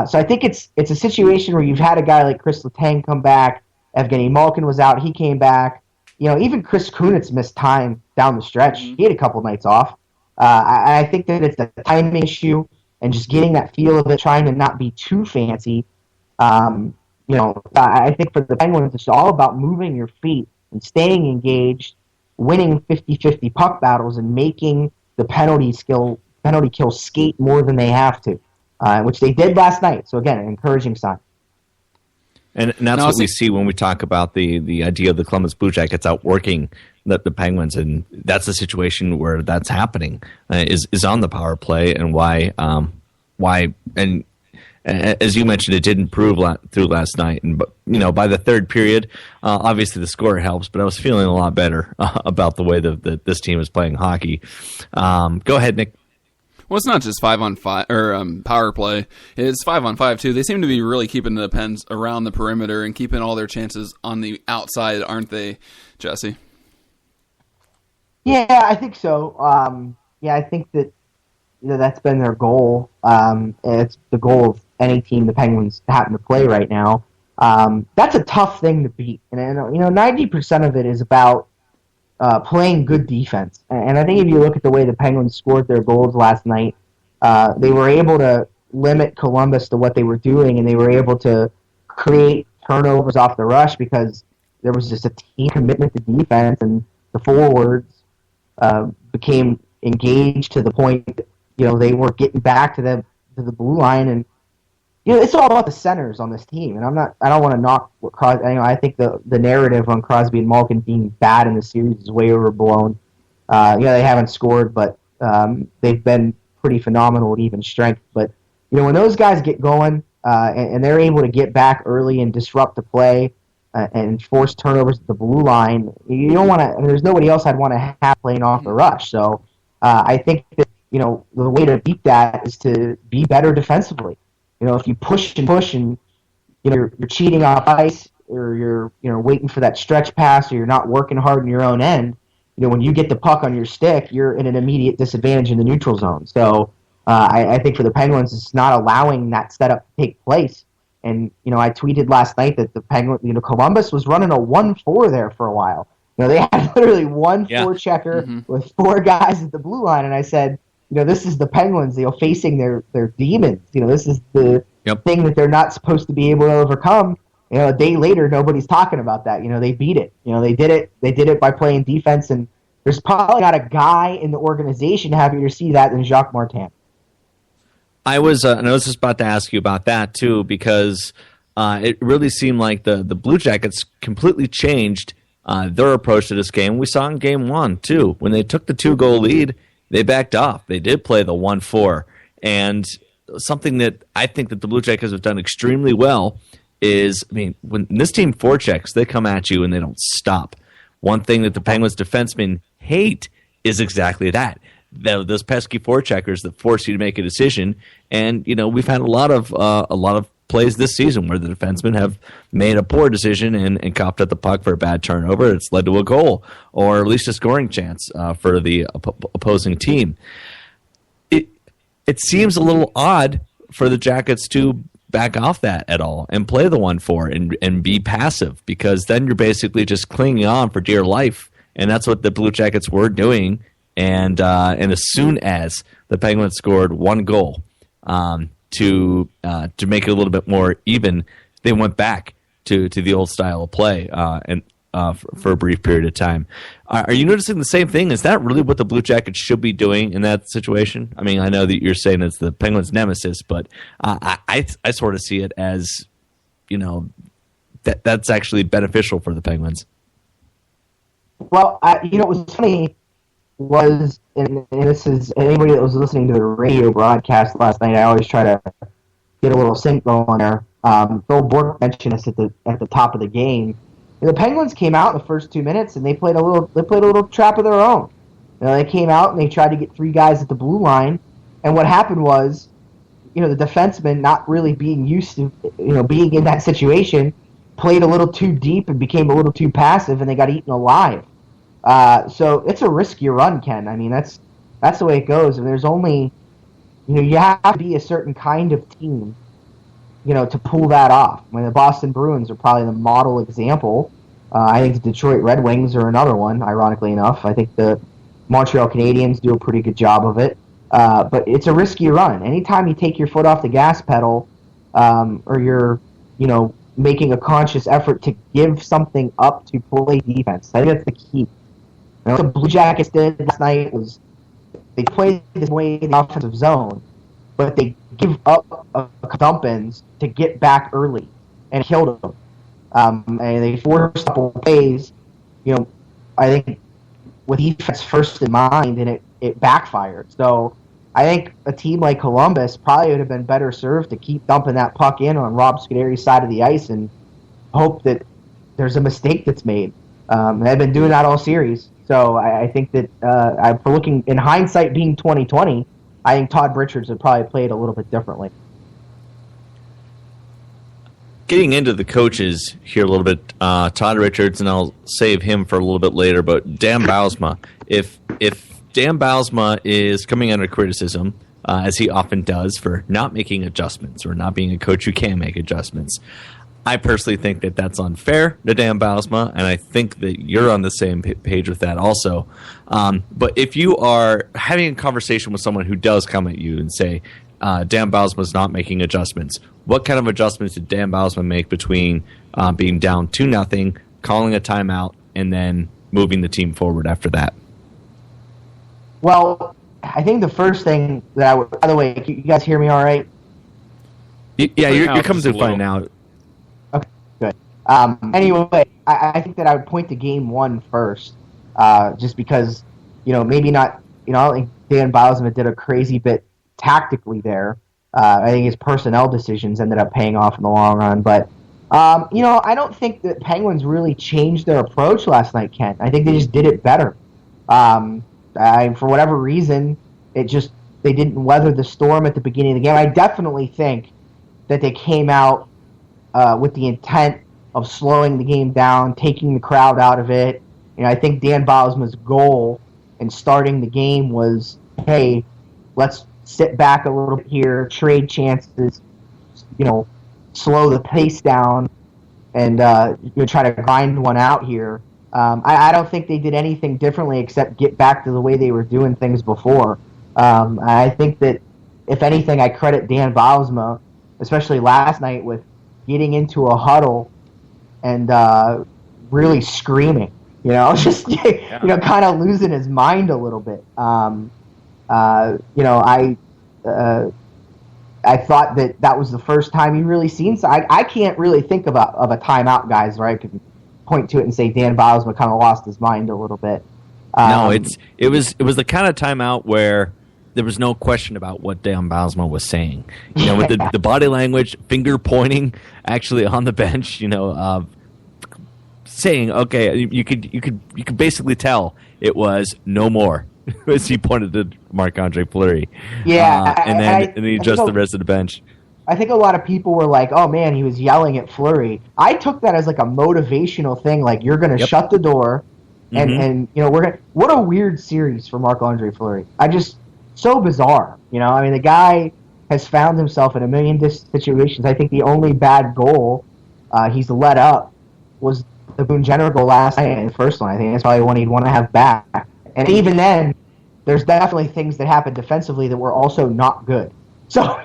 So I think it's a situation where you've had a guy like Chris Letang come back. Evgeny Malkin was out. He came back. Even Chris Kunitz missed time down the stretch. He had a couple nights off. I think that it's a timing issue and just getting that feel of it, trying to not be too fancy. I think for the Penguins, it's all about moving your feet and staying engaged, winning 50-50 puck battles, and making the penalty kill skate more than they have to, which they did last night. So again, an encouraging sign. And that's what we see when we talk about the idea of the Columbus Blue Jackets outworking the Penguins, and that's a situation where that's happening is on the power play, and why and as you mentioned, it did improve through last night, and by the third period, obviously the score helps, but I was feeling a lot better about the way that this team is playing hockey. Go ahead, Nick. Well, it's not just 5-on-5 or power play. It's 5-on-5 too. They seem to be really keeping the Pens around the perimeter and keeping all their chances on the outside, aren't they, Jesse? Yeah, I think so. I think that that's been their goal. It's the goal of any team the Penguins happen to play right now. That's a tough thing to beat, and 90% of it is about playing good defense. And I think if you look at the way the Penguins scored their goals last night, they were able to limit Columbus to what they were doing, and they were able to create turnovers off the rush because there was just a team commitment to defense, and the forwards became engaged to the point that, they were getting back to the blue line, and it's all about the centers on this team. And I don't want to knock what Crosby. I think the narrative on Crosby and Malkin being bad in the series is way overblown. They haven't scored, but they've been pretty phenomenal at even strength. But when those guys get going and they're able to get back early and disrupt the play and force turnovers at the blue line, you don't want to. There's nobody else I'd want to have playing off the rush. So I think that the way to beat that is to be better defensively. If you push and you're cheating off ice, or you're waiting for that stretch pass, or you're not working hard in your own end, when you get the puck on your stick, you're in an immediate disadvantage in the neutral zone. So I think for the Penguins, it's not allowing that setup to take place. And I tweeted last night that the Penguins, Columbus was running a 1-4 there for a while. They had literally one forechecker with 4 guys at the blue line, and I said, this is the Penguins, facing their demons. This is the thing that they're not supposed to be able to overcome. A day later, nobody's talking about that. They beat it. They did it. They did it by playing defense, and there's probably not a guy in the organization happier to see that than Jacques Martin. I was just about to ask you about that too, because it really seemed like the Blue Jackets completely changed their approach to this game. We saw in Game 1 too, when they took the 2-goal lead. They backed off. They did play the 1-4. And something that I think that the Blue Jackets have done extremely well is, when this team forechecks, they come at you and they don't stop. One thing that the Penguins defensemen hate is exactly that. those pesky forecheckers that force you to make a decision. And we've had a lot of plays this season where the defensemen have made a poor decision and copped at the puck for a bad turnover. It's led to a goal or at least a scoring chance for the opposing team. It seems a little odd for the Jackets to back off that at all and play the 1-4 and be passive, because then you're basically just clinging on for dear life, and that's what the Blue Jackets were doing. And as soon as the Penguins scored one goal to make it a little bit more even, they went back to the old style of play for a brief period of time. Are you noticing the same thing? Is that really what the Blue Jackets should be doing in that situation? I mean, I know that you're saying it's the Penguins' nemesis, but I sort of see it as, that's actually beneficial for the Penguins. Well, what was funny was, and this is anybody that was listening to the radio broadcast last night, I always try to get a little sync going there. Bill Bork mentioned this at the top of the game. And the Penguins came out in the first 2 minutes and they played a little trap of their own. They came out and they tried to get three guys at the blue line, and what happened was, the defenseman, not really being used to being in that situation, played a little too deep and became a little too passive, and they got eaten alive. So it's a risky run, Ken. I mean, that's the way it goes. And there's only, you have to be a certain kind of team, to pull that off. I mean, the Boston Bruins are probably the model example. I think the Detroit Red Wings are another one, ironically enough. I think the Montreal Canadiens do a pretty good job of it. But it's a risky run. Anytime you take your foot off the gas pedal, or you're, making a conscious effort to give something up to play defense, I think that's the key. What the Blue Jackets did last night was they played this way in the offensive zone, but they give up dump-ins to get back early and killed them. And they forced a couple plays, I think, with defense first in mind, and it backfired. So I think a team like Columbus probably would have been better served to keep dumping that puck in on Rob Scuderi's side of the ice and hope that there's a mistake that's made. They've been doing that all series. So I think that for looking in hindsight, being 2020, I think Todd Richards would probably play it a little bit differently. Getting into the coaches here a little bit, Todd Richards, and I'll save him for a little bit later, but Dan Bylsma. If Dan Bylsma is coming under criticism, as he often does, for not making adjustments or not being a coach who can make adjustments, I personally think that that's unfair to Dan Bylsma, and I think that you're on the same page with that also. But if you are having a conversation with someone who does come at you and say, Dan Bylsma's not making adjustments, what kind of adjustments did Dan Bylsma make between being down 2-0, calling a timeout, and then moving the team forward after that? Well, I think the first thing that I would... By the way, you guys hear me all right? Yeah, you're coming through fine now. Okay, good. Anyway, I think that I would point to game one first, just because, maybe not... I don't think Dan Bylsma did a crazy bit tactically there. I think his personnel decisions ended up paying off in the long run. But, I don't think that Penguins really changed their approach last night, Ken. I think they just did it better. For whatever reason, they didn't weather the storm at the beginning of the game. I definitely think that they came out with the intent of slowing the game down, taking the crowd out of it. I think Dan Bylsma's goal in starting the game was, hey, let's sit back a little bit here, trade chances, slow the pace down, and try to grind one out here. I don't think they did anything differently except get back to the way they were doing things before. I think that, if anything, I credit Dan Bylsma, especially last night, with getting into a huddle and really screaming. Just kind of losing his mind a little bit. I thought that was the first time you really seen. So I can't really think of a timeout, guys, where I could point to it and say Dan Bylsma kind of lost his mind a little bit. No, it was the kind of timeout where there was no question about what Dan Bylsma was saying. With the body language, finger pointing, actually on the bench, saying, okay, you could basically tell it was no more. as he pointed to Marc-Andre Fleury. Yeah, and he adjusted the rest of the bench. I think a lot of people were like, "Oh man, he was yelling at Fleury." I took that as like a motivational thing. Like, you're going to shut the door, and we're gonna. What a weird series for Marc-Andre Fleury. So bizarre. I mean, the guy has found himself in a million situations. I think the only bad goal he's let up was the Boone Jenner goal last night in the first one. I think that's probably one he'd want to have back. And even then, there's definitely things that happened defensively that were also not good. So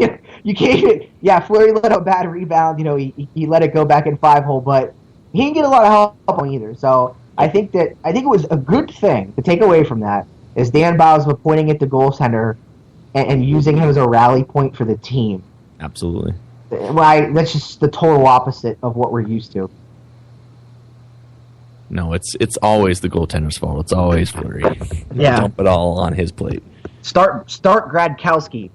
you can't. Yeah, Fleury let up a bad rebound. He let it go back in 5-hole, but he didn't get a lot of help on either. So I think it was a good thing to take away from that is Dan Bosma pointing at the goaltender and using him as a rally point for the team. Absolutely. That's just the total opposite of what we're used to. No, it's always the goaltender's fault. It's always Fleury. Yeah. Dump it all on his plate. Start Gradkowski,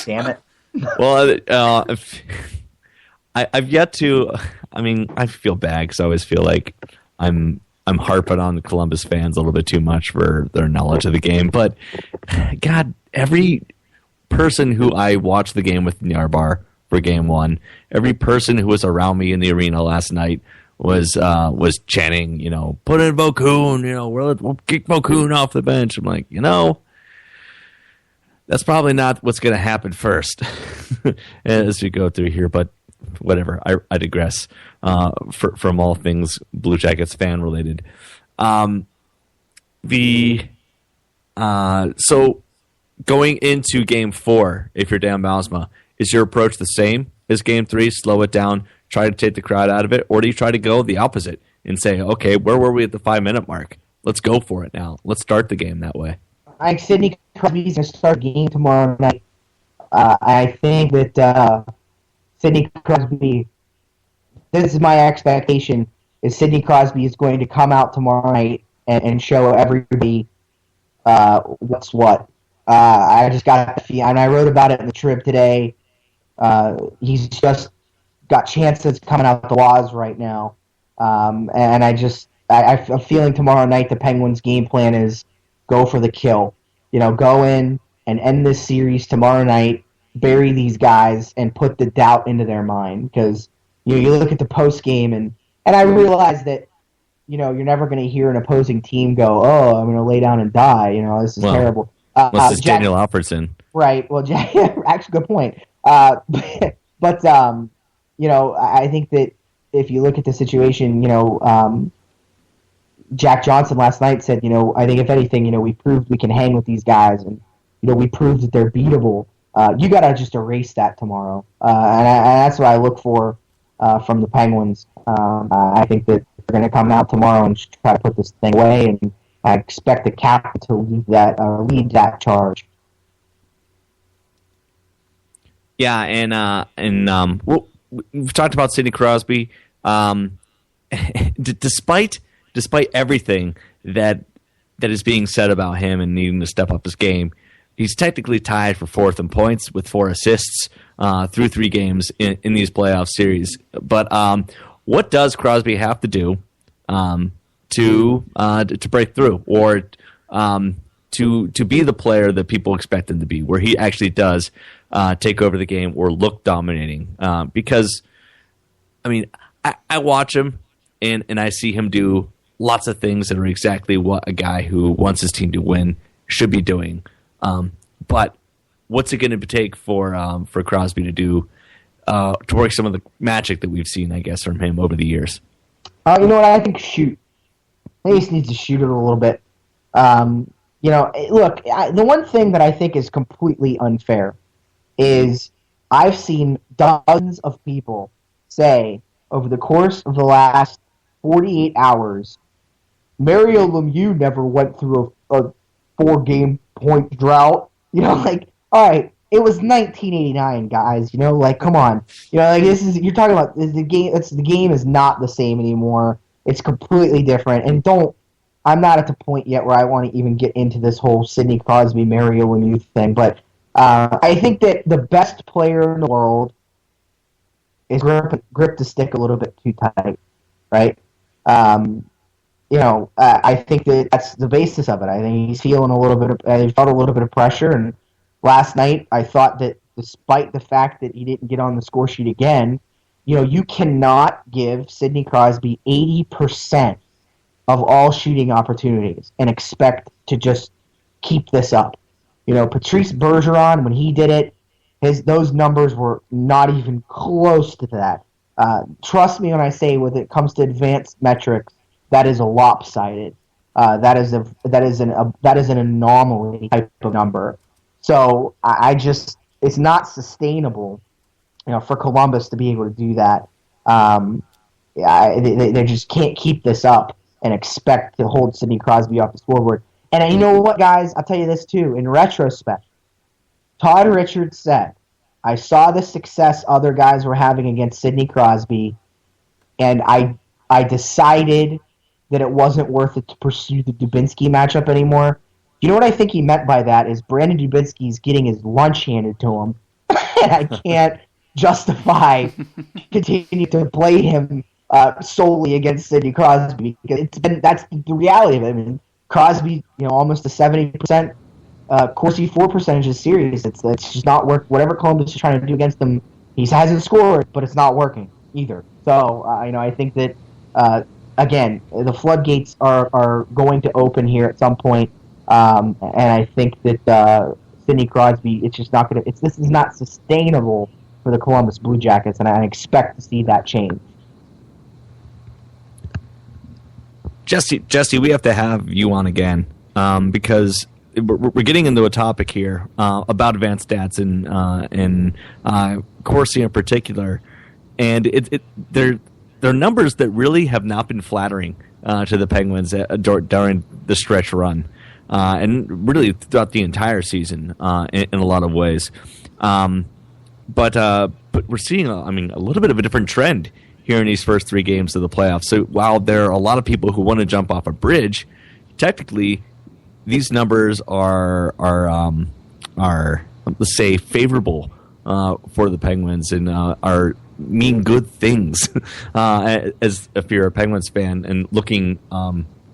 Damn it. Well, I've yet to. I mean, I feel bad because I always feel like I'm harping on the Columbus fans a little bit too much for their knowledge of the game. But God, every person who I watched the game with in Yarbar for Game 1, every person who was around me in the arena last night was chanting, put in Vokoun, we'll kick Vokoun off the bench. I'm like, that's probably not what's going to happen first as we go through here, but whatever. I digress from all things Blue Jackets fan related. So going into Game 4, if you're Dan Bylsma, is your approach the same as Game 3? Slow it down, try to take the crowd out of it, or do you try to go the opposite and say, okay, where were we at the 5-minute mark? Let's go for it now. Let's start the game that way. I think Sidney Crosby's going to start the game tomorrow night. I think that Sidney Crosby, this is my expectation, is Sidney Crosby is going to come out tomorrow night and show everybody what's what. I just got a feel, and I wrote about it in the Trib today. He's just got chances coming out the laws right now. And I'm feeling tomorrow night the Penguins' game plan is go for the kill. Go in and end this series tomorrow night, bury these guys, and put the doubt into their mind. Because you look at the post game, and I realize that you're never going to hear an opposing team go, "Oh, I'm going to lay down and die." This is terrible. Unless it's Daniel Alfredson. Right. Well, actually, good point. But I think that if you look at the situation, Jack Johnson last night said, I think if anything, we proved we can hang with these guys, and we proved that they're beatable. You got to just erase that tomorrow, and that's what I look for from the Penguins. I think that they're going to come out tomorrow and try to put this thing away, and I expect the captain to lead that charge. Yeah, and we've talked about Sidney Crosby. Despite everything that is being said about him and needing to step up his game, he's technically tied for fourth in points with 4 assists through 3 games in these playoff series. But what does Crosby have to do to break through, or to be the player that people expect him to be, where he actually does take over the game or look dominating? Because, I mean, I watch him and I see him do lots of things that are exactly what a guy who wants his team to win should be doing. But what's it going to take for Crosby to do to work some of the magic that we've seen, I guess, from him over the years? You know what? I think shoot. He just needs to shoot it a little bit. Look, the one thing that I think is completely unfair is I've seen dozens of people say over the course of the last 48 hours, Mario Lemieux never went through a 4-game point drought. All right, it was 1989, guys. Come on. You're talking about the game. The game is not the same anymore. It's completely different. And I'm not at the point yet where I want to even get into this whole Sidney Crosby, Mario Lemieux thing. But I think that the best player in the world is grip the stick a little bit too tight, right? I think that's the basis of it. I think he's feeling a little bit he felt a little bit of pressure, and last night I thought that despite the fact that he didn't get on the score sheet again, you cannot give Sidney Crosby 80% of all shooting opportunities and expect to just keep this up. Patrice Bergeron, when he did it, those numbers were not even close to that. Trust me when I say, when it comes to advanced metrics, that is a lopsided. That is an anomaly type of number. So it's not sustainable, for Columbus to be able to do that. They just can't keep this up and expect to hold Sidney Crosby off the scoreboard. And you know what, guys? I'll tell you this too. In retrospect, Todd Richards said, I saw the success other guys were having against Sidney Crosby, and I decided that it wasn't worth it to pursue the Dubinsky matchup anymore. You know what I think he meant by that is Brandon Dubinsky's getting his lunch handed to him, and I can't justify continuing to play him solely against Sidney Crosby. That's the reality of it. I mean, Crosby, almost a 70% Corsi 4 percentage is serious. It's just not work. Whatever Columbus is trying to do against them, he hasn't scored, but it's not working either. So I think that again, the floodgates are going to open here at some point, and I think that Sidney Crosby, it's just not going to. This is not sustainable for the Columbus Blue Jackets, and I expect to see that change. Jesse, we have to have you on again because we're getting into a topic here about advanced stats and Corsi in particular, and they're numbers that really have not been flattering to the Penguins during the stretch run, and really throughout the entire season in a lot of ways. But we're seeing a little bit of a different trend here in these first three games of the playoffs. So while there are a lot of people who want to jump off a bridge, technically these numbers are let's say favorable for the Penguins and mean good things as if you're a Penguins fan and looking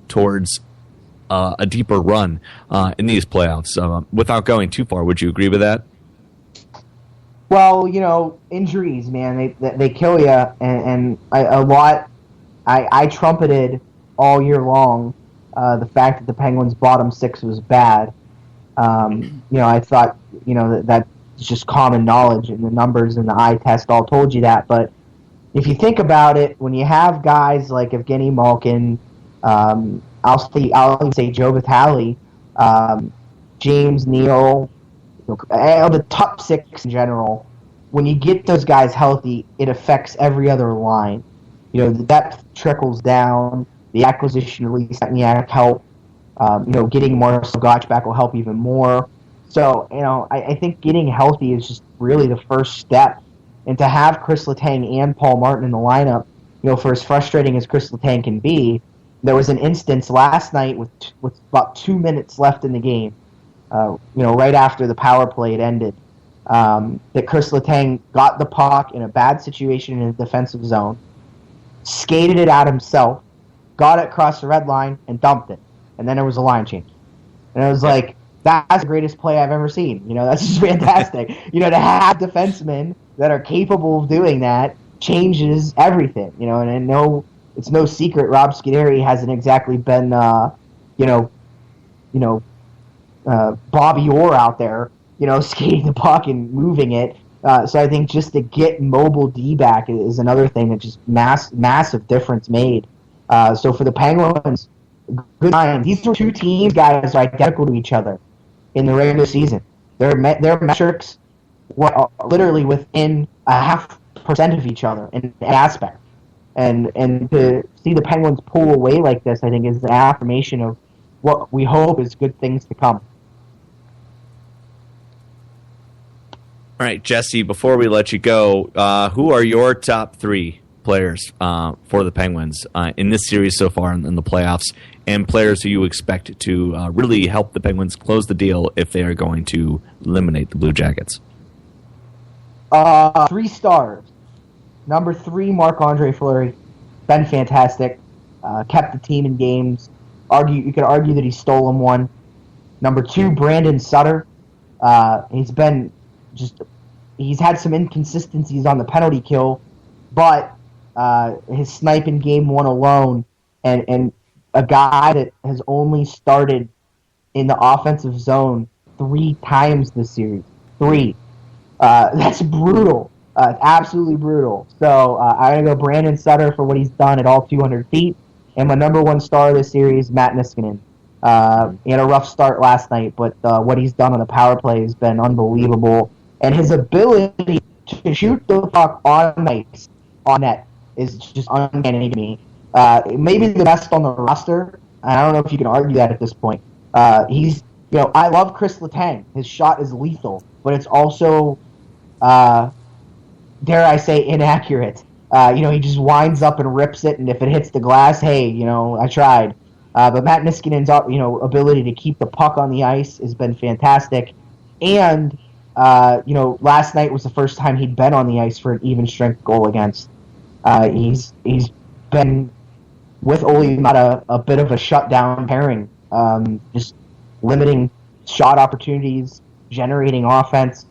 towards a deeper run in these playoffs. Without going too far, would you agree with that? Well, injuries, man, they kill you, and I trumpeted all year long the fact that the Penguins' bottom six was bad. I thought, that's just common knowledge, and the numbers and the eye test all told you that. But if you think about it, when you have guys like Evgeny Malkin, I'll even say Joe Vitale, James Neal, the top six in general, when you get those guys healthy, it affects every other line. The depth trickles down, the acquisition of Lee Stempniak help, getting Marcel Gottsch back will help even more. So, I think getting healthy is just really the first step. And to have Chris Letang and Paul Martin in the lineup, for as frustrating as Chris Letang can be, there was an instance last night with about 2 minutes left in the game, right after the power play had ended, that Chris Letang got the puck in a bad situation in a defensive zone, skated it out himself, got it across the red line, and dumped it. And then there was a line change. And I was like, that's the greatest play I've ever seen. That's just fantastic. To have defensemen that are capable of doing that changes everything. And I know it's no secret Rob Scuderi hasn't exactly been, Bobby Orr out there, skating the puck and moving it. So I think just to get mobile D back is another thing that just massive difference made. So for the Penguins, good times. These are two teams, guys, are identical to each other in the regular season. Their metrics were literally within 0.5% of each other in aspect. And to see the Penguins pull away like this, I think, is an affirmation of what we hope is good things to come. All right, Jesse, before we let you go, who are your top three players for the Penguins in this series so far in the playoffs, and players who you expect to really help the Penguins close the deal if they are going to eliminate the Blue Jackets? 3 stars. Number 3, Marc-Andre Fleury. Been fantastic. kept the team in games. You could argue that he stole him one. Number 2, Brandon Sutter. He's had some inconsistencies on the penalty kill, but his snipe in game 1 alone, and a guy that has only started in the offensive zone 3 times this series. 3. That's brutal. Absolutely brutal. So I'm going to go Brandon Sutter for what he's done at all 200 feet. And my number 1 star of this series, Matt Niskanen. He had a rough start last night, but what he's done on the power play has been unbelievable. And his ability to shoot the puck on net is just uncanny to me. Maybe the best on the roster. I don't know if you can argue that at this point. I love Chris Letang. His shot is lethal, but it's also, dare I say, inaccurate. He just winds up and rips it, and if it hits the glass, hey, I tried. But Matt Niskanen's ability to keep the puck on the ice has been fantastic. And, last night was the first time he'd been on the ice for an even strength goal against. He's been with Oli not a bit of a shutdown pairing, just limiting shot opportunities, generating offense.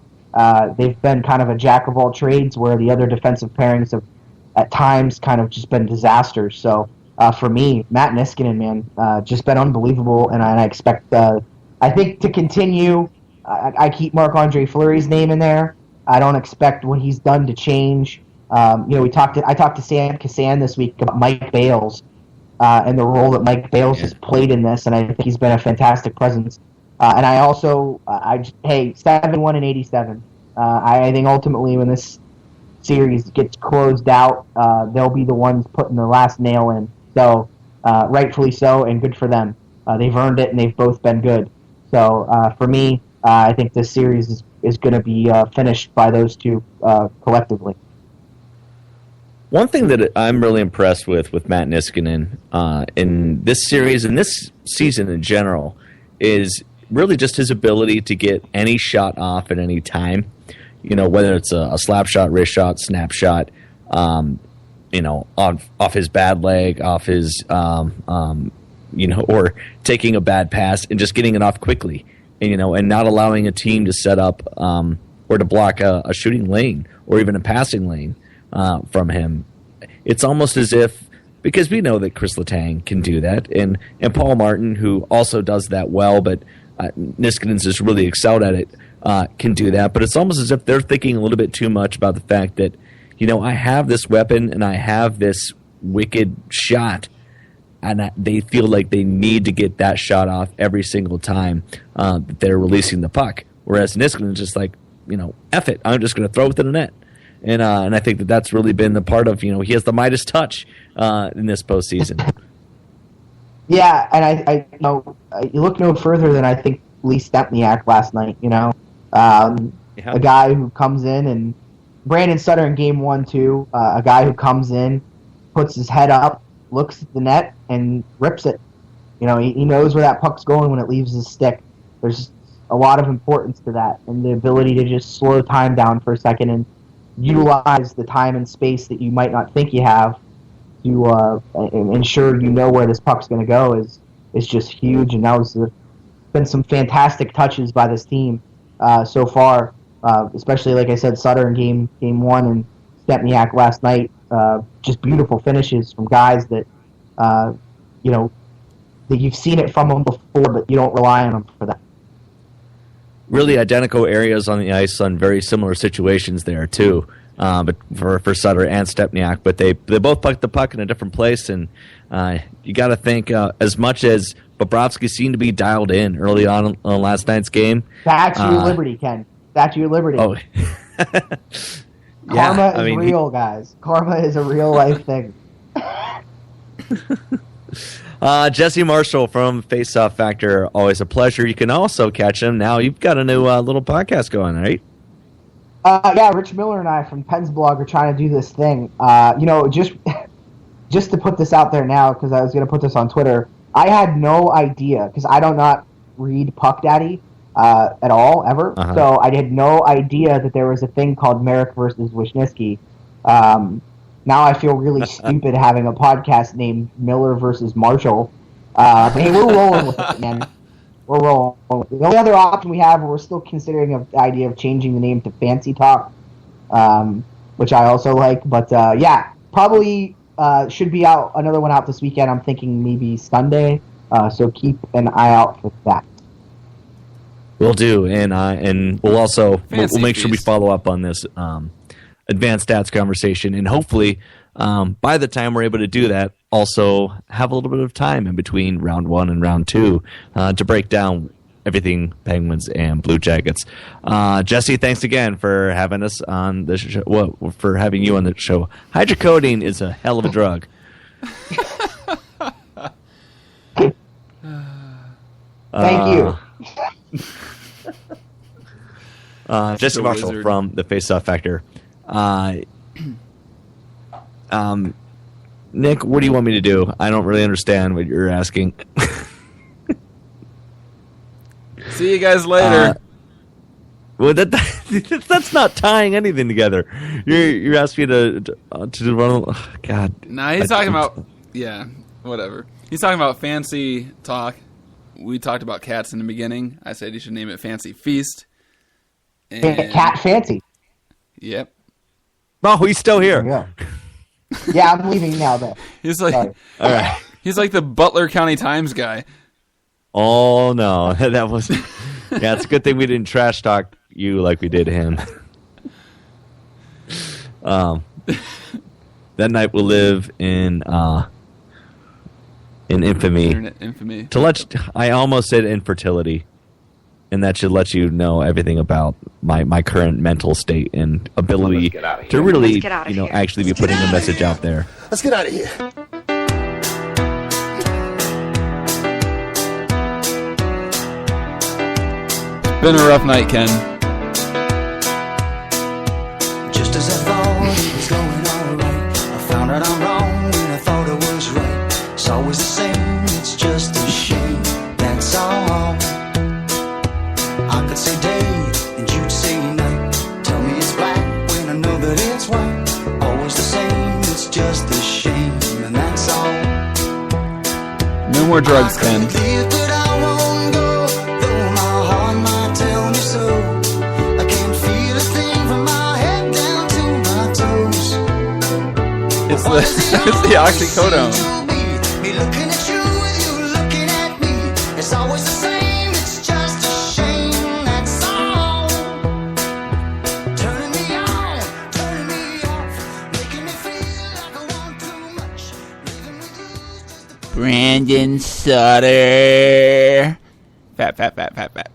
They've been kind of a jack of all trades where the other defensive pairings have at times kind of just been disasters. So for me, Matt Niskanen, man, just been unbelievable, and I expect, I think, to continue. I keep Marc-Andre Fleury's name in there. I don't expect what he's done to change. I talked to Sam Kassan this week about Mike Bales and the role that Mike Bales has played in this, and I think he's been a fantastic presence. And I also, 7-1 and 87. I think ultimately when this series gets closed out, they'll be the ones putting the last nail in. So rightfully so, and good for them. They've earned it, and they've both been good. So for me, I think this series is going to be finished by those two collectively. One thing that I'm really impressed with Matt Niskanen in this series and this season in general is really just his ability to get any shot off at any time. Whether it's a slap shot, wrist shot, snap shot, off his bad leg, off his, or taking a bad pass and just getting it off quickly, and not allowing a team to set up or to block a shooting lane or even a passing lane from him. It's almost as if, because we know that Chris Letang can do that, and Paul Martin, who also does that well, but Niskanen's just really excelled at it, can do that. But it's almost as if they're thinking a little bit too much about the fact that, I have this weapon and I have this wicked shot, and they feel like they need to get that shot off every single time that they're releasing the puck. Whereas Niskanen's just like, F it, I'm just going to throw it to the net. And I think that's really been the part of, he has the Midas touch in this postseason. Yeah, and I you look no further than I think Lee Stempniak last night. A guy who comes in, and Brandon Sutter in game 1 too. A guy who comes in, puts his head up, looks at the net, and rips it. He knows where that puck's going when it leaves his stick. There's a lot of importance to that, and the ability to just slow time down for a second and utilize the time and space that you might not think you have to ensure where this puck's going to go is just huge. And that was been some fantastic touches by this team so far, especially, like I said, Sutter in game 1 and Stempniak last night. Just beautiful finishes from guys that, that you've seen it from them before, but you don't rely on them for that. Really identical areas on the ice on very similar situations there too, but for Sutter and Stempniak. But they both pucked the puck in a different place, and you got to think as much as Bobrovsky seemed to be dialed in early on last night's game. Statue of Liberty, Ken. Statue of Liberty. Oh, Karma is real, guys. Karma is a real life thing. Jesse Marshall from Face Off Factor, always a pleasure. You can also catch him now. You've got a new little podcast going, right? Yeah, Rich Miller and I from Pens Blog are trying to do this thing. Just to put this out there now, because I was going to put this on Twitter. I had no idea, because I do not read Puck Daddy at all, ever. Uh-huh. So I had no idea that there was a thing called Merrick versus Wisniewski. now I feel really stupid having a podcast named Miller versus Marshall. Hey, we're rolling with it, man. We're rolling. The only other option we have, we're still considering the idea of changing the name to Fancy Talk, which I also like. But yeah, probably should be out another one out this weekend. I'm thinking maybe Sunday. So keep an eye out for that. We'll do, and we'll also we'll make sure we follow up on this advanced stats conversation, and hopefully by the time we're able to do that, also have a little bit of time in between round 1 and round 2 to break down everything Penguins and Blue Jackets. Jesse, thanks again for having us on the show. Well, for having you on the show. Hydrocodone is a hell of a drug. Thank you. Jesse Marshall wizard. from the Face-Off Factor. Nick, what do you want me to do? I don't really understand what you're asking. See you guys later. Well, that's not tying anything together. You're asking me to run. Oh, God. Nah, he's talking about whatever. He's talking about Fancy Talk. We talked about cats in the beginning. I said you should name it Fancy Feast. And, Cat Fancy. Yep. Oh, he's still here. Yeah. Yeah, I'm leaving now, though. He's like, Sorry. All right. he's like the Butler County Times guy. Oh no, that was. Yeah, it's a good thing we didn't trash talk you like we did him. That night will live in infamy. Internet infamy. I almost said infertility, and that should let you know everything about my current mental state and ability to really, actually be putting a message out there. Let's get out of here. Been a rough night, Ken. Just as I thought it was going alright, I found out I'm wrong when I thought it was right. It's always the same, it's just a shame, that's all. I could say day and you'd say night. Tell me it's black when I know that it's white. Always the same, it's just a shame, and that's all. No more drugs, I Ken. could live, but I won't go, though my heart might tell me so. I can't feel a thing from my head down to my toes. It's the oxycodone. Me looking at you with you looking at me. It's always the same, it's just a shame, that's all. Turning me on, turning me off, making me feel like I want too much. Living with you is just a Brandon Sutter. Fat.